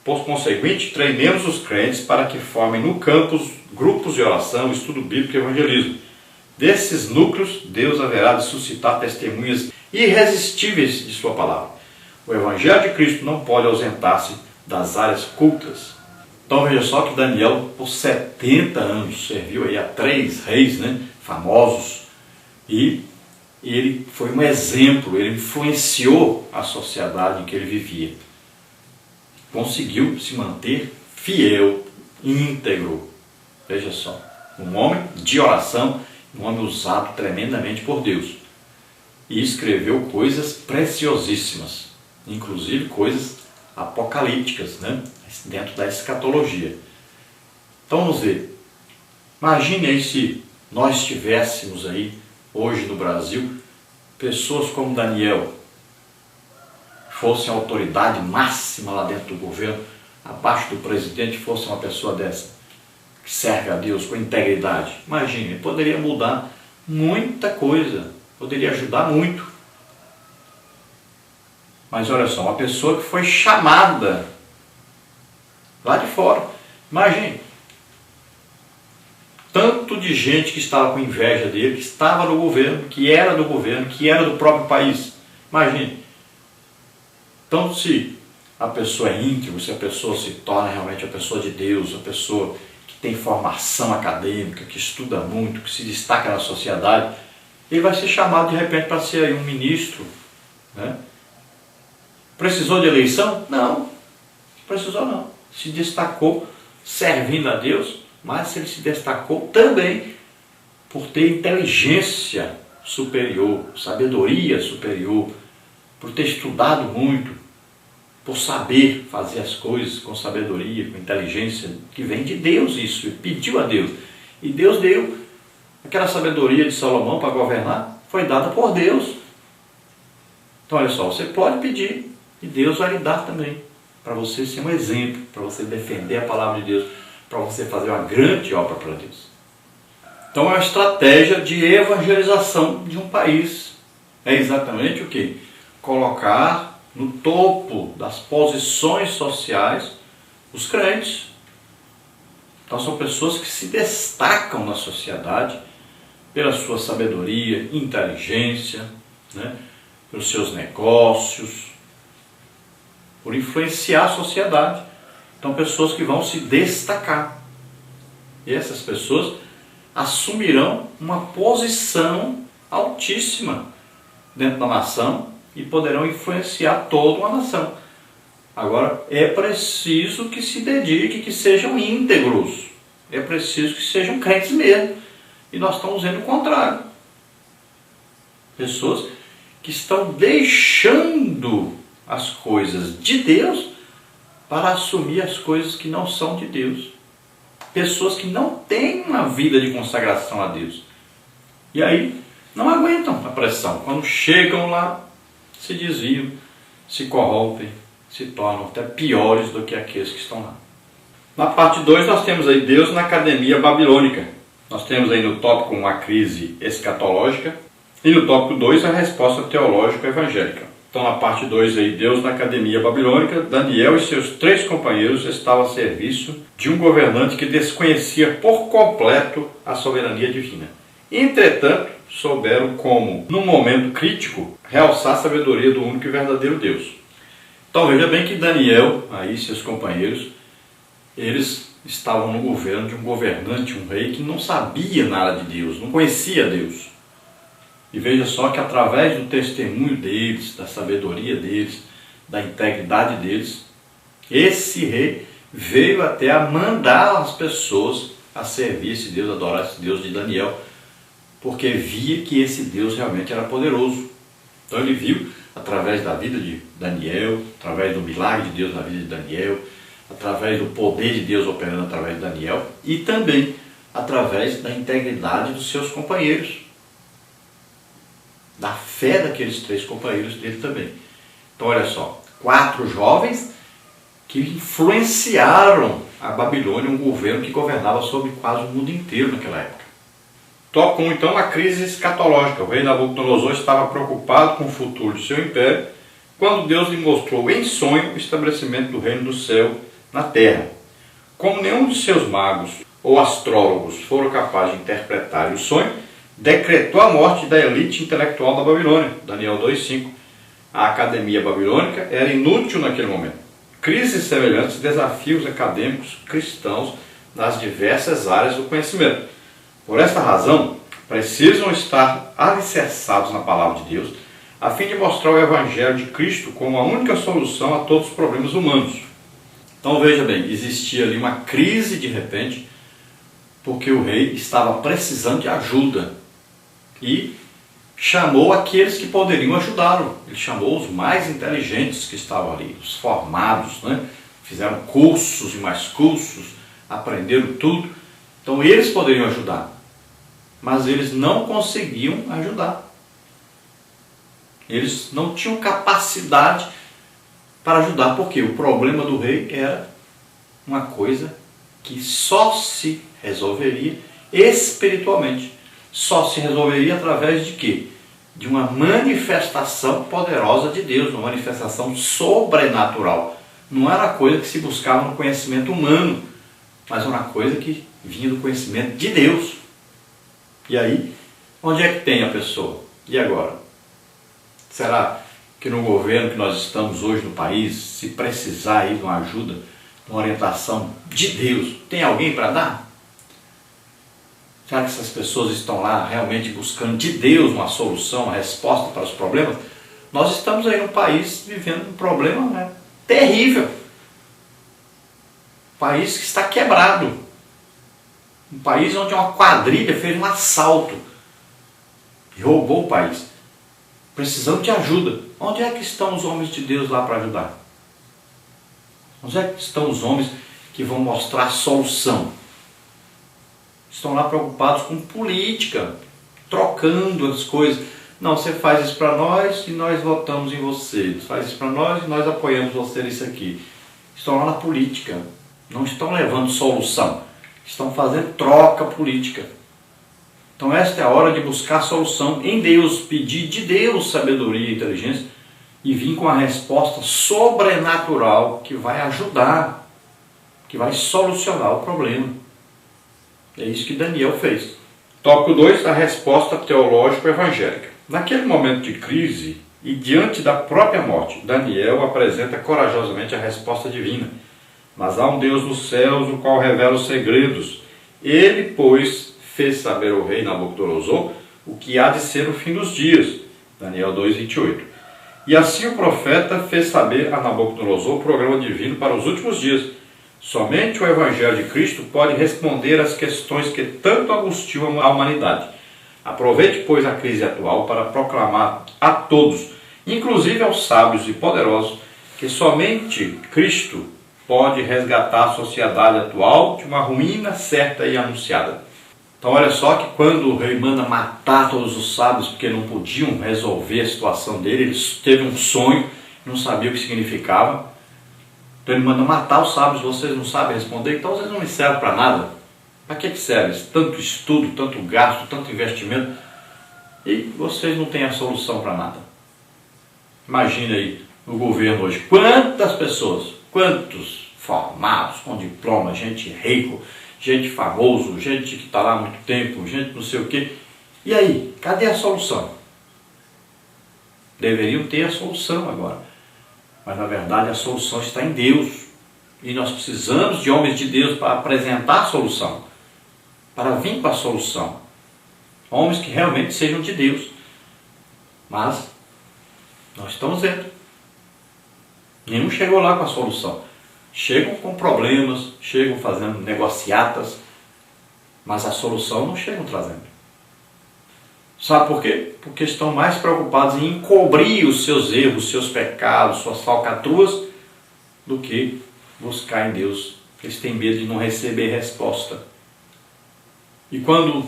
Por conseguinte, treinemos os crentes para que formem no campus grupos de oração, estudo bíblico e evangelismo. Desses núcleos, Deus haverá de suscitar testemunhas irresistíveis de sua palavra. O Evangelho de Cristo não pode ausentar-se das áreas cultas. Então veja só que Daniel, por 70 anos, serviu aí a 3 reis, né, famosos, e ele foi um exemplo, ele influenciou a sociedade em que ele vivia. Conseguiu se manter fiel, íntegro. Veja só, um homem de oração, um homem usado tremendamente por Deus. E escreveu coisas preciosíssimas, inclusive coisas apocalípticas, né? Dentro da escatologia. Então vamos ver. Imagine aí se nós tivéssemos aí, hoje no Brasil, pessoas como Daniel, fossem a autoridade máxima lá dentro do governo, abaixo do presidente, fosse uma pessoa dessa, que serve a Deus com integridade. Imagine, poderia mudar muita coisa, poderia ajudar muito. Mas olha só, uma pessoa que foi chamada lá de fora. Imagine, tanto de gente que estava com inveja dele, que estava no governo, que era do governo, que era do próprio país. Imagine. Então, se a pessoa é íntegra, se a pessoa se torna realmente a pessoa de Deus, a pessoa que tem formação acadêmica, que estuda muito, que se destaca na sociedade, ele vai ser chamado de repente para ser aí um ministro, né? Precisou de eleição? Não, precisou não. Se destacou servindo a Deus, mas ele se destacou também por ter inteligência superior, sabedoria superior, por ter estudado muito, por saber fazer as coisas com sabedoria, com inteligência, que vem de Deus isso, ele pediu a Deus. E Deus deu. Aquela sabedoria de Salomão para governar foi dada por Deus. Então olha só, você pode pedir e Deus vai lhe dar também, para você ser um exemplo, para você defender a palavra de Deus, para você fazer uma grande obra para Deus. Então é uma estratégia de evangelização de um país. É exatamente o quê? Colocar no topo das posições sociais os crentes. Então são pessoas que se destacam na sociedade pela sua sabedoria, inteligência, né? Pelos seus negócios, por influenciar a sociedade. Então pessoas que vão se destacar. E essas pessoas assumirão uma posição altíssima dentro da nação e poderão influenciar toda uma nação. Agora, é preciso que se dediquem, que sejam íntegros. É preciso que sejam crentes mesmo. E nós estamos vendo o contrário. Pessoas que estão deixando as coisas de Deus para assumir as coisas que não são de Deus. Pessoas que não têm uma vida de consagração a Deus. E aí não aguentam a pressão. Quando chegam lá, se desviam, se corrompem, se tornam até piores do que aqueles que estão lá. Na parte 2 nós temos aí Deus na Academia Babilônica. Nós temos aí no tópico 1 a crise escatológica e no tópico 2 a resposta teológica evangélica. Então na parte 2 aí, Deus na Academia Babilônica, Daniel e seus 3 companheiros estavam a serviço de um governante que desconhecia por completo a soberania divina. Entretanto, souberam como, num momento crítico, realçar a sabedoria do único e verdadeiro Deus. Então veja bem que Daniel aí seus companheiros, eles estavam no governo de um governante, um rei que não sabia nada de Deus, não conhecia Deus. E veja só que através do testemunho deles, da sabedoria deles, da integridade deles, esse rei veio até a mandar as pessoas a servir esse Deus, a adorar esse Deus de Daniel, porque via que esse Deus realmente era poderoso. Então ele viu através da vida de Daniel, através do milagre de Deus na vida de Daniel, através do poder de Deus operando através de Daniel e também através da integridade dos seus companheiros, da fé daqueles 3 companheiros dele também. Então olha só, 4 jovens que influenciaram a Babilônia, um governo que governava sobre quase o mundo inteiro naquela época. Tópico 1 então, a crise escatológica. O rei Nabucodonosor estava preocupado com o futuro de seu império, quando Deus lhe mostrou em sonho o estabelecimento do reino do céu na terra. Como nenhum de seus magos ou astrólogos foram capazes de interpretar o sonho, decretou a morte da elite intelectual da Babilônia. Daniel 2,5. A academia babilônica era inútil naquele momento. Crises semelhantes desafiam os acadêmicos cristãos nas diversas áreas do conhecimento. Por esta razão, precisam estar alicerçados na palavra de Deus, a fim de mostrar o Evangelho de Cristo como a única solução a todos os problemas humanos. Então veja bem, existia ali uma crise de repente, porque o rei estava precisando de ajuda e chamou aqueles que poderiam ajudá-lo. Ele chamou os mais inteligentes que estavam ali, os formados, né? Fizeram cursos e mais cursos, aprenderam tudo. Então eles poderiam ajudar, mas eles não conseguiam ajudar. Eles não tinham capacidade para ajudar, porque o problema do rei era uma coisa que só se resolveria espiritualmente. Só se resolveria através de quê? De uma manifestação poderosa de Deus, uma manifestação sobrenatural. Não era coisa que se buscava no conhecimento humano, mas uma coisa que vinha do conhecimento de Deus. E aí, onde é que tem a pessoa? E agora? Será que no governo que nós estamos hoje no país, se precisar aí de uma ajuda, de uma orientação de Deus, tem alguém para dar? Será que essas pessoas estão lá realmente buscando de Deus uma solução, uma resposta para os problemas? Nós estamos aí num país vivendo um problema, né, terrível. Um país que está quebrado. Um país onde uma quadrilha fez um assalto e roubou o país. Precisamos de ajuda. Onde é que estão os homens de Deus lá para ajudar? Onde é que estão os homens que vão mostrar a solução? Estão lá preocupados com política, trocando as coisas. Não, você faz isso para nós e nós votamos em você. Você faz isso para nós e nós apoiamos você nisso aqui. Estão lá na política. Não estão levando solução. Estão fazendo troca política. Então esta é a hora de buscar solução em Deus, pedir de Deus sabedoria e inteligência e vir com a resposta sobrenatural que vai ajudar, que vai solucionar o problema. É isso que Daniel fez. Tópico 2, a resposta teológico-evangélica. Naquele momento de crise e diante da própria morte, Daniel apresenta corajosamente a resposta divina. Mas há um Deus nos céus, o qual revela os segredos. Ele, pois, fez saber ao rei Nabucodonosor o que há de ser o fim dos dias. Daniel 2:28. E assim o profeta fez saber a Nabucodonosor o programa divino para os últimos dias. Somente o Evangelho de Cristo pode responder às questões que tanto angustiam a humanidade. Aproveite, pois, a crise atual para proclamar a todos, inclusive aos sábios e poderosos, que somente Cristo pode resgatar a sociedade atual de uma ruína certa e anunciada. Então olha só que quando o rei manda matar todos os sábios porque não podiam resolver a situação dele, ele teve um sonho, não sabia o que significava. Então ele manda matar os sábios, vocês não sabem responder, então vocês não me servem para nada. Para que serve? Tanto estudo, tanto gasto, tanto investimento, e vocês não têm a solução para nada. Imagine aí no governo hoje, quantas pessoas, quantos formados com diploma, gente rico, gente famoso, gente que está lá há muito tempo, gente não sei o quê. E aí, cadê a solução? Deveriam ter a solução agora. Mas na verdade a solução está em Deus. E nós precisamos de homens de Deus para apresentar a solução. Para vir para a solução. Homens que realmente sejam de Deus. Mas nós estamos vendo. Nenhum chegou lá com a solução. Chegam com problemas, chegam fazendo negociatas, mas a solução não chegam trazendo. Sabe por quê? Porque estão mais preocupados em encobrir os seus erros, seus pecados, suas falcatruas, do que buscar em Deus. Eles têm medo de não receber resposta. E quando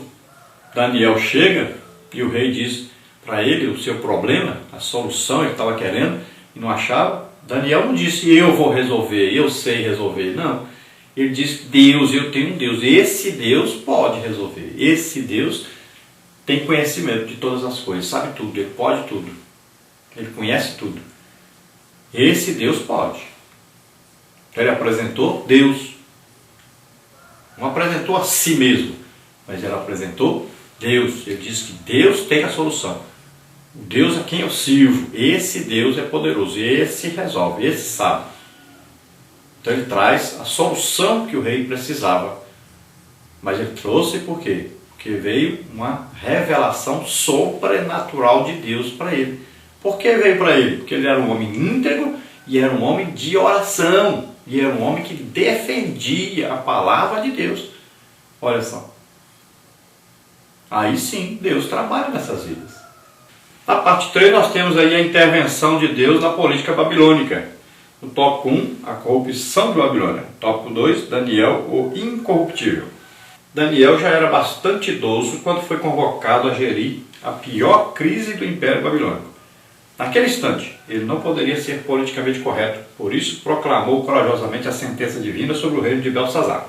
Daniel chega e o rei diz para ele o seu problema, a solução ele estava querendo e não achava, Daniel não disse, eu vou resolver, eu sei resolver. Não. Ele disse, Deus, eu tenho um Deus. Esse Deus pode resolver. Esse Deus tem conhecimento de todas as coisas, sabe tudo, ele pode tudo. Ele conhece tudo. Esse Deus pode. Ele apresentou Deus. Não apresentou a si mesmo, mas ele apresentou Deus. Ele disse que Deus tem a solução. O Deus a quem eu sirvo, esse Deus é poderoso, esse resolve, esse sabe. Então ele traz a solução que o rei precisava. Mas ele trouxe por quê? Porque veio uma revelação sobrenatural de Deus para ele. Por que veio para ele? Porque ele era um homem íntegro e era um homem de oração. E era um homem que defendia a palavra de Deus. Olha só. Aí sim, Deus trabalha nessas vidas. Na parte 3 nós temos aí a intervenção de Deus na política babilônica. No tópico 1, a corrupção de Babilônia. Tópico 2, Daniel, o incorruptível. Daniel já era bastante idoso quando foi convocado a gerir a pior crise do Império Babilônico. Naquele instante, ele não poderia ser politicamente correto, por isso proclamou corajosamente a sentença divina sobre o reino de Belsazar.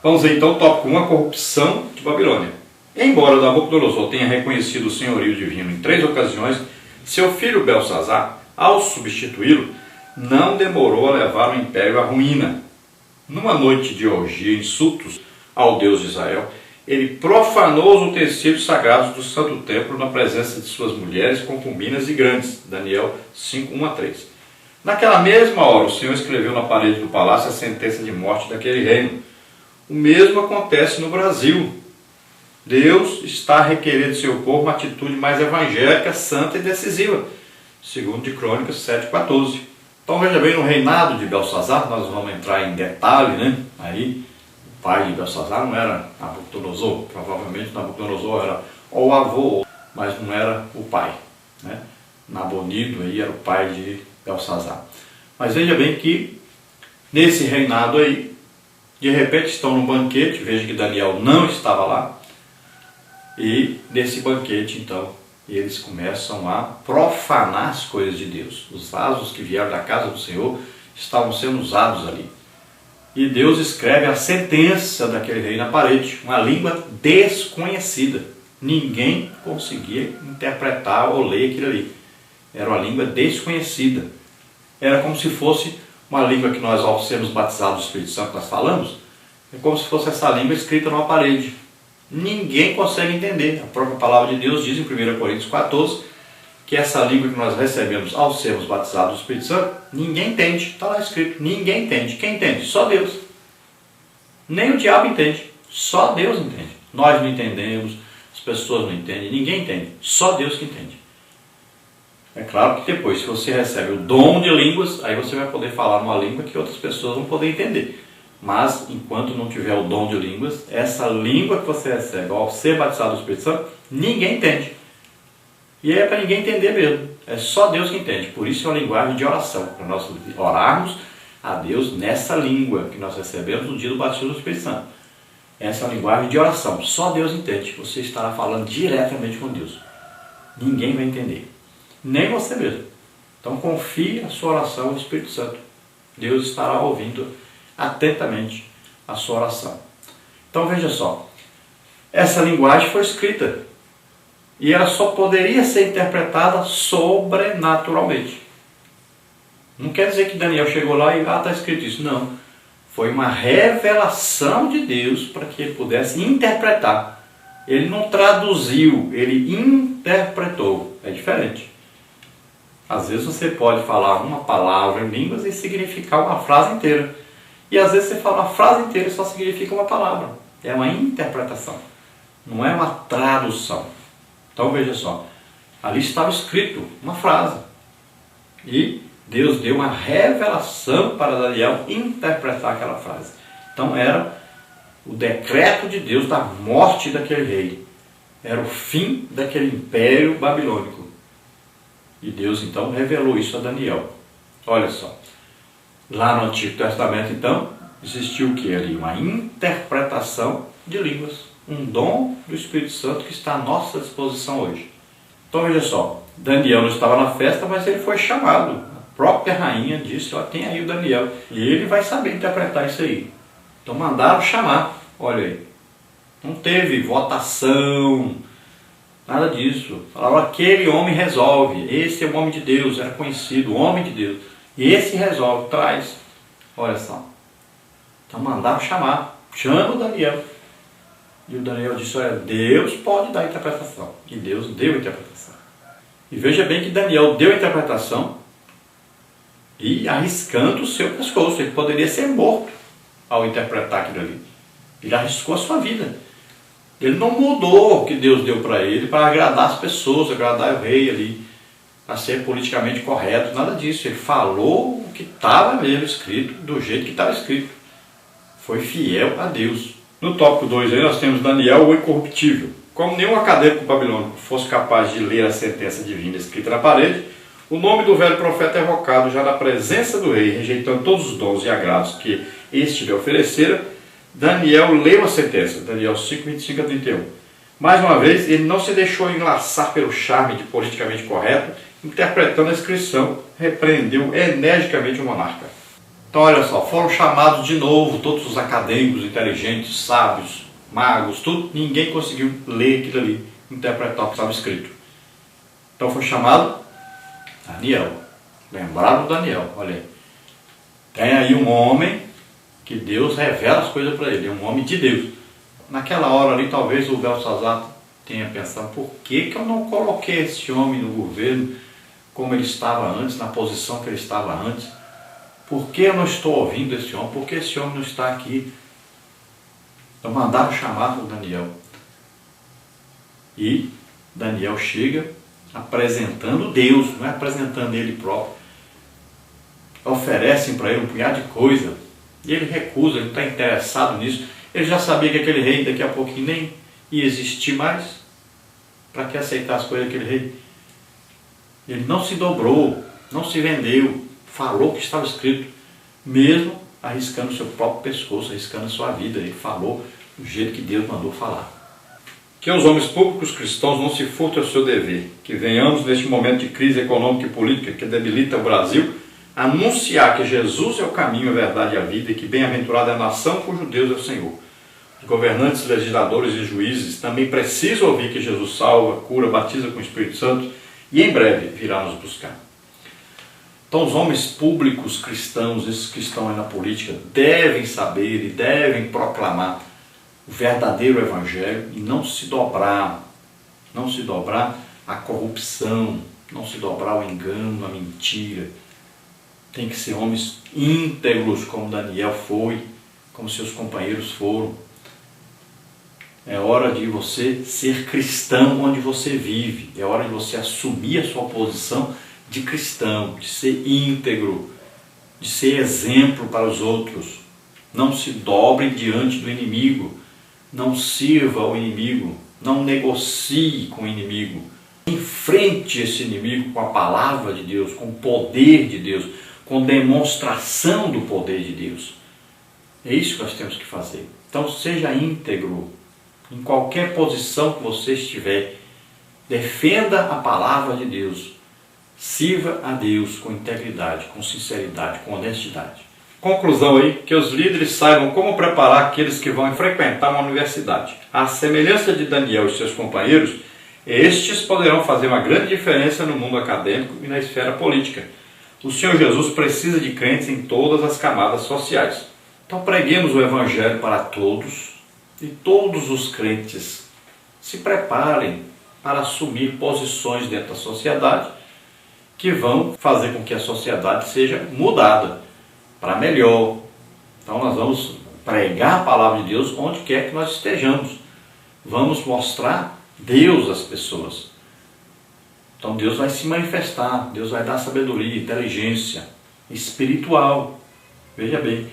Vamos ver então o tópico 1, a corrupção de Babilônia. Embora Nabucodonosor tenha reconhecido o senhorio divino em 3 ocasiões, seu filho Belsazar, ao substituí-lo, não demorou a levar o império à ruína. Numa noite de orgia e insultos ao Deus de Israel, ele profanou os utensílios sagrados do santo templo na presença de suas mulheres, concubinas e grandes. Daniel 5, 1-3. Naquela mesma hora, o Senhor escreveu na parede do palácio a sentença de morte daquele reino. O mesmo acontece no Brasil. Deus está requerendo de seu povo uma atitude mais evangélica, santa e decisiva. Segundo de Crônicas 7,14. Então veja bem, no reinado de Belsazar, nós vamos entrar em detalhe, né? Aí, o pai de Belsazar não era Nabucodonosor, provavelmente Nabucodonosor era ou o avô, mas não era o pai, né? Nabonido aí era o pai de Belsazar. Mas veja bem que nesse reinado aí, de repente estão no banquete, veja que Daniel não estava lá, e nesse banquete então eles começam a profanar as coisas de Deus. Os vasos que vieram da casa do Senhor estavam sendo usados ali. E Deus escreve a sentença daquele rei na parede, uma língua desconhecida. Ninguém conseguia interpretar ou ler aquilo ali. Era uma língua desconhecida. Era como se fosse uma língua que nós, ao sermos batizados do Espírito Santo, nós falamos. É como se fosse essa língua escrita numa parede. Ninguém consegue entender. A própria palavra de Deus diz em 1 Coríntios 14 que essa língua que nós recebemos ao sermos batizados do Espírito Santo, ninguém entende. Está lá escrito, ninguém entende. Quem entende? Só Deus. Nem o diabo entende. Só Deus entende. Nós não entendemos, as pessoas não entendem, ninguém entende. Só Deus que entende. É claro que depois, se você recebe o dom de línguas, aí você vai poder falar uma língua que outras pessoas vão poder entender. Mas, enquanto não tiver o dom de línguas, essa língua que você recebe ao ser batizado do Espírito Santo, ninguém entende. E é para ninguém entender mesmo. É só Deus que entende. Por isso é uma linguagem de oração. Para nós orarmos a Deus nessa língua que nós recebemos no dia do batismo do Espírito Santo. Essa é uma linguagem de oração. Só Deus entende. Você estará falando diretamente com Deus. Ninguém vai entender. Nem você mesmo. Então confie a sua oração ao Espírito Santo. Deus estará ouvindo atentamente a sua oração. Então veja só. Essa linguagem foi escrita. E ela só poderia ser interpretada sobrenaturalmente. Não quer dizer que Daniel chegou lá e está escrito isso. Não. Foi uma revelação de Deus para que ele pudesse interpretar. Ele não traduziu, ele interpretou. É diferente. Às vezes você pode falar uma palavra em línguas e significar uma frase inteira. E às vezes você fala uma frase inteira e só significa uma palavra. É uma interpretação. Não é uma tradução. Então veja só, ali estava escrito uma frase e Deus deu uma revelação para Daniel interpretar aquela frase. Então era o decreto de Deus da morte daquele rei, era o fim daquele império babilônico. E Deus então revelou isso a Daniel. Olha só, lá no Antigo Testamento então existiu o que ali? Uma interpretação de línguas. Um dom do Espírito Santo que está à nossa disposição hoje. Então veja só, Daniel não estava na festa, mas ele foi chamado. A própria rainha disse, ó, tem aí o Daniel. E ele vai saber interpretar isso aí. Então mandaram chamar, olha aí. Não teve votação, nada disso. Falaram, aquele homem resolve, esse é o homem de Deus, era conhecido, o homem de Deus. E esse resolve, traz. Olha só. Então mandaram chamar, chama o Daniel. E o Daniel disse, olha, Deus pode dar interpretação. E Deus deu a interpretação. E veja bem que Daniel deu a interpretação e arriscando o seu pescoço. Ele poderia ser morto ao interpretar aquilo ali. Ele arriscou a sua vida. Ele não mudou o que Deus deu para ele para agradar as pessoas, agradar o rei ali, para ser politicamente correto, nada disso. Ele falou o que estava mesmo escrito, do jeito que estava escrito. Foi fiel a Deus. No tópico 2 aí nós temos Daniel, o incorruptível. Como nenhum acadêmico babilônico fosse capaz de ler a sentença divina escrita na parede, o nome do velho profeta é evocado já na presença do rei, rejeitando todos os dons e agrados que este lhe oferecera. Daniel leu a sentença, Daniel 5, 25 a 31. Mais uma vez, ele não se deixou enlaçar pelo charme de politicamente correto, interpretando a inscrição, repreendeu energicamente o monarca. Então olha só, foram chamados de novo todos os acadêmicos, inteligentes, sábios, magos, tudo, ninguém conseguiu ler aquilo ali, interpretar o que estava escrito. Então foi chamado Daniel, lembraram do Daniel, olha aí. Tem aí um homem que Deus revela as coisas para ele, é um homem de Deus. Naquela hora ali talvez o Belsazar tenha pensado, por que eu não coloquei esse homem no governo como ele estava antes, na posição que ele estava antes? Por que eu não estou ouvindo esse homem? Por que esse homem não está aqui? Então mandaram chamar o Daniel. E Daniel chega apresentando Deus, não é apresentando ele próprio. Oferecem para ele um punhado de coisa. E ele recusa, ele não está interessado nisso. Ele já sabia que aquele rei daqui a pouquinho nem ia existir mais. Para que aceitar as coisas daquele rei? Ele não se dobrou, não se vendeu. Falou o que estava escrito, mesmo arriscando o seu próprio pescoço, arriscando a sua vida. Ele falou do jeito que Deus mandou falar. Que os homens públicos cristãos não se furtem ao seu dever, que venhamos neste momento de crise econômica e política que debilita o Brasil, anunciar que Jesus é o caminho, a verdade e a vida, e que bem-aventurada é a nação cujo Deus é o Senhor. Os governantes, legisladores e juízes também precisam ouvir que Jesus salva, cura, batiza com o Espírito Santo e em breve virá nos buscar. Então os homens públicos cristãos, esses que estão aí na política, devem saber e devem proclamar o verdadeiro evangelho e não se dobrar à corrupção, não se dobrar ao engano, à mentira. Tem que ser homens íntegros, como Daniel foi, como seus companheiros foram. É hora de você ser cristão onde você vive. É hora de você assumir a sua posição de cristão, de ser íntegro, de ser exemplo para os outros. Não se dobre diante do inimigo. Não sirva ao inimigo. Não negocie com o inimigo. Enfrente esse inimigo com a palavra de Deus, com o poder de Deus, com demonstração do poder de Deus. É isso que nós temos que fazer. Então seja íntegro em qualquer posição que você estiver. Defenda a palavra de Deus. Sirva a Deus com integridade, com sinceridade, com honestidade. Conclusão aí, que os líderes saibam como preparar aqueles que vão frequentar uma universidade. À semelhança de Daniel e seus companheiros, estes poderão fazer uma grande diferença no mundo acadêmico e na esfera política. O Senhor Jesus precisa de crentes em todas as camadas sociais. Então preguemos o Evangelho para todos e todos os crentes se preparem para assumir posições dentro da sociedade que vão fazer com que a sociedade seja mudada para melhor. Então nós vamos pregar a palavra de Deus onde quer que nós estejamos. Vamos mostrar Deus às pessoas. Então Deus vai se manifestar, Deus vai dar sabedoria, inteligência espiritual. Veja bem,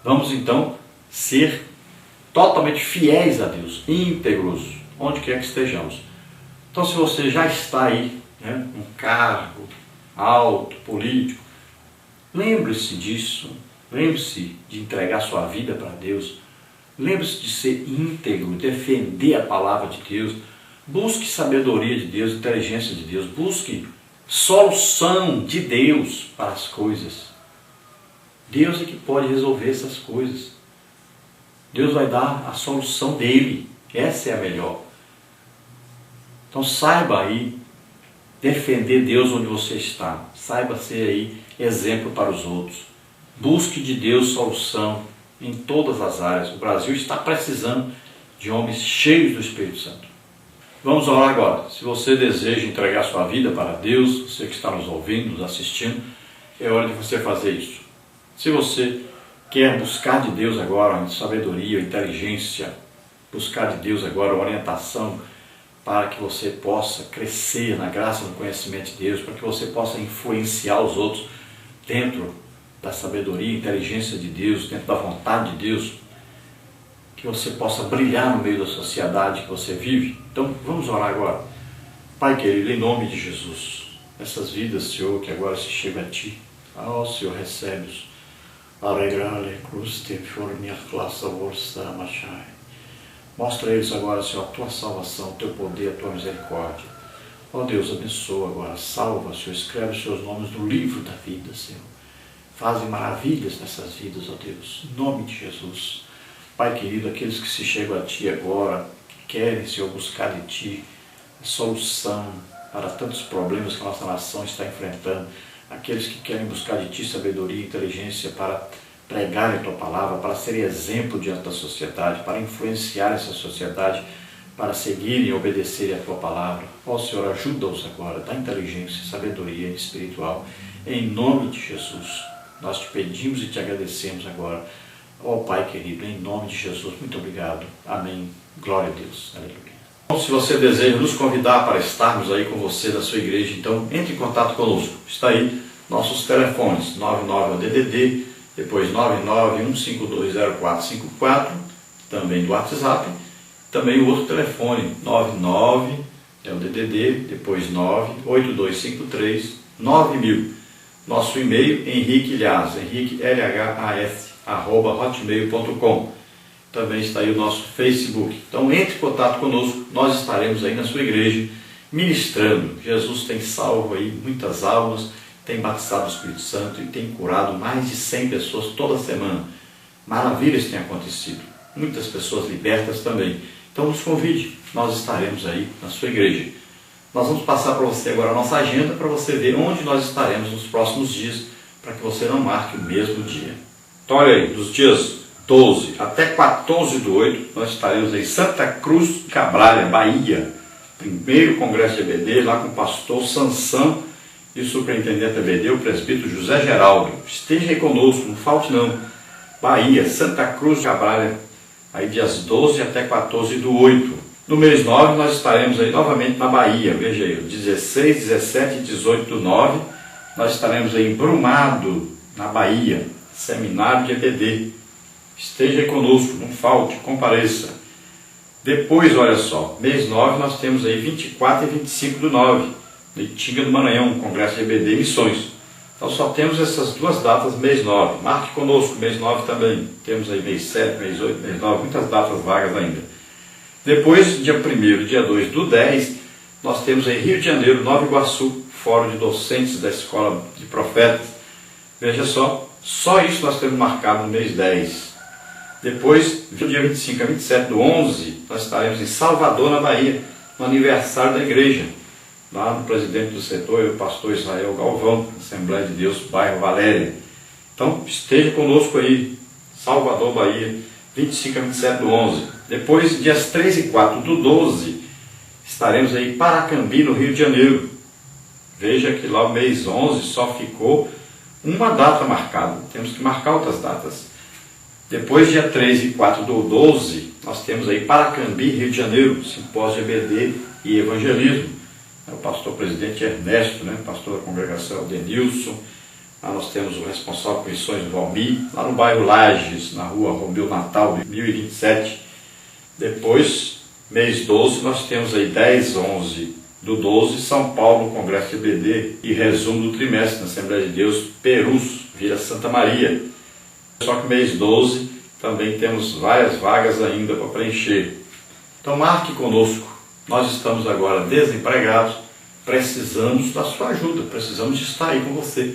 vamos então ser totalmente fiéis a Deus, íntegros, onde quer que estejamos. Então se você já está aí, um cargo alto, político, lembre-se disso, lembre-se de entregar sua vida para Deus, lembre-se de ser íntegro, defender a palavra de Deus, busque sabedoria de Deus, inteligência de Deus, busque solução de Deus para as coisas. Deus é que pode resolver essas coisas. Deus vai dar a solução dele, essa é a melhor. Então saiba aí defender Deus onde você está. Saiba ser aí exemplo para os outros. Busque de Deus solução em todas as áreas. O Brasil está precisando de homens cheios do Espírito Santo. Vamos orar agora. Se você deseja entregar sua vida para Deus, você que está nos ouvindo, nos assistindo, é hora de você fazer isso. Se você quer buscar de Deus agora sabedoria, inteligência, buscar de Deus agora orientação, para que você possa crescer na graça e no conhecimento de Deus, para que você possa influenciar os outros dentro da sabedoria e inteligência de Deus, dentro da vontade de Deus, que você possa brilhar no meio da sociedade que você vive. Então vamos orar agora. Pai querido, em nome de Jesus, essas vidas, Senhor, que agora se chegam a Ti, Senhor, recebe-os. Alegrale, cruste, fornia, classa, vorsa, machai. Mostra a eles agora, Senhor, a Tua salvação, o Teu poder, a Tua misericórdia. Ó Deus, abençoa agora, salva, Senhor, escreve os Seus nomes no livro da vida, Senhor. Fazem maravilhas nessas vidas, ó Deus, em nome de Jesus. Pai querido, aqueles que se chegam a Ti agora, que querem, Senhor, buscar de Ti a solução para tantos problemas que a nossa nação está enfrentando, aqueles que querem buscar de Ti sabedoria e inteligência para pregar a Tua palavra, para ser exemplo diante da sociedade, para influenciar essa sociedade, para seguirem e obedecerem a Tua palavra. Ó Senhor, ajuda-os agora, dá inteligência, sabedoria espiritual, em nome de Jesus. Nós Te pedimos e Te agradecemos agora. Ó Pai querido, em nome de Jesus, muito obrigado. Amém. Glória a Deus. Aleluia. Então, se você deseja nos convidar para estarmos aí com você na sua igreja, então entre em contato conosco. Está aí nossos telefones, 99-DDD, depois 991520454, também do WhatsApp, também o outro telefone, 99, é o DDD, depois 98253-9000. Nosso e-mail, Henrique Lhas, henriquelhas@hotmail.com. Também está aí o nosso Facebook. Então entre em contato conosco, nós estaremos aí na sua igreja ministrando. Jesus tem salvo aí muitas almas, tem batizado o Espírito Santo e tem curado mais de 100 pessoas toda semana. Maravilhas têm acontecido. Muitas pessoas libertas também. Então nos convide, nós estaremos aí na sua igreja. Nós vamos passar para você agora a nossa agenda para você ver onde nós estaremos nos próximos dias, para que você não marque o mesmo dia. Então olha aí, dos dias 12 até 14/8, nós estaremos em Santa Cruz de Cabralha, Bahia. Primeiro congresso de EBD, lá com o pastor Sansão e o superintendente EBD, o presbítero José Geraldo. Esteja aí conosco, não falte não. Bahia, Santa Cruz de Cabralha, aí dias 12 até 14/8. No mês 9 nós estaremos aí novamente na Bahia, veja aí, 16, 17 e 18/9, nós estaremos aí em Brumado, na Bahia, seminário de EBD. Esteja aí conosco, não falte, compareça. Depois, olha só, mês 9 nós temos aí 24 e 25/9, no Itinga do Maranhão, congresso de EBD e Missões. Então só temos essas duas datas, mês 9. Marque conosco, mês 9 também. Temos aí mês 7, mês 8, mês 9, muitas datas vagas ainda. Depois, dia 1º e dia 2/10, nós temos aí Rio de Janeiro, Nova Iguaçu, Fórum de Docentes da Escola de Profetas. Veja só isso nós temos marcado no mês 10. Depois, do dia 25 a 27/11, nós estaremos em Salvador, na Bahia, no aniversário da igreja. Lá no presidente do setor, o pastor Israel Galvão, Assembleia de Deus, bairro Valéria. Então, esteja conosco aí, Salvador, Bahia, 25 a 27/11. Depois, dias 3 e 4/12, estaremos aí em Paracambi, no Rio de Janeiro. Veja que lá o mês 11 só ficou uma data marcada. Temos que marcar outras datas. Depois, dia 3 e 4/12, nós temos aí Paracambi, Rio de Janeiro, simpósio de EBD e evangelismo. O pastor presidente Ernesto, pastor da congregação Denilson. Lá nós temos o responsável por missões do Valmir, lá no bairro Lages, na rua Romeu Natal, 1027. Depois, mês 12, nós temos aí 10, 11/12, São Paulo, congresso de EBD e resumo do trimestre na Assembleia de Deus, Perus, Vila Santa Maria. Só que mês 12 também temos várias vagas ainda para preencher. Então marque conosco. Nós estamos agora desempregados, precisamos da sua ajuda, precisamos de estar aí com você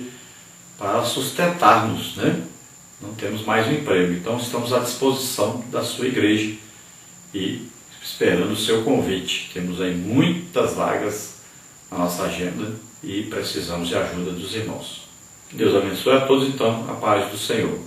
para sustentarmos, Não temos mais um emprego, então estamos à disposição da sua igreja e esperando o seu convite. Temos aí muitas vagas na nossa agenda e precisamos de ajuda dos irmãos. Que Deus abençoe a todos, então, a paz do Senhor.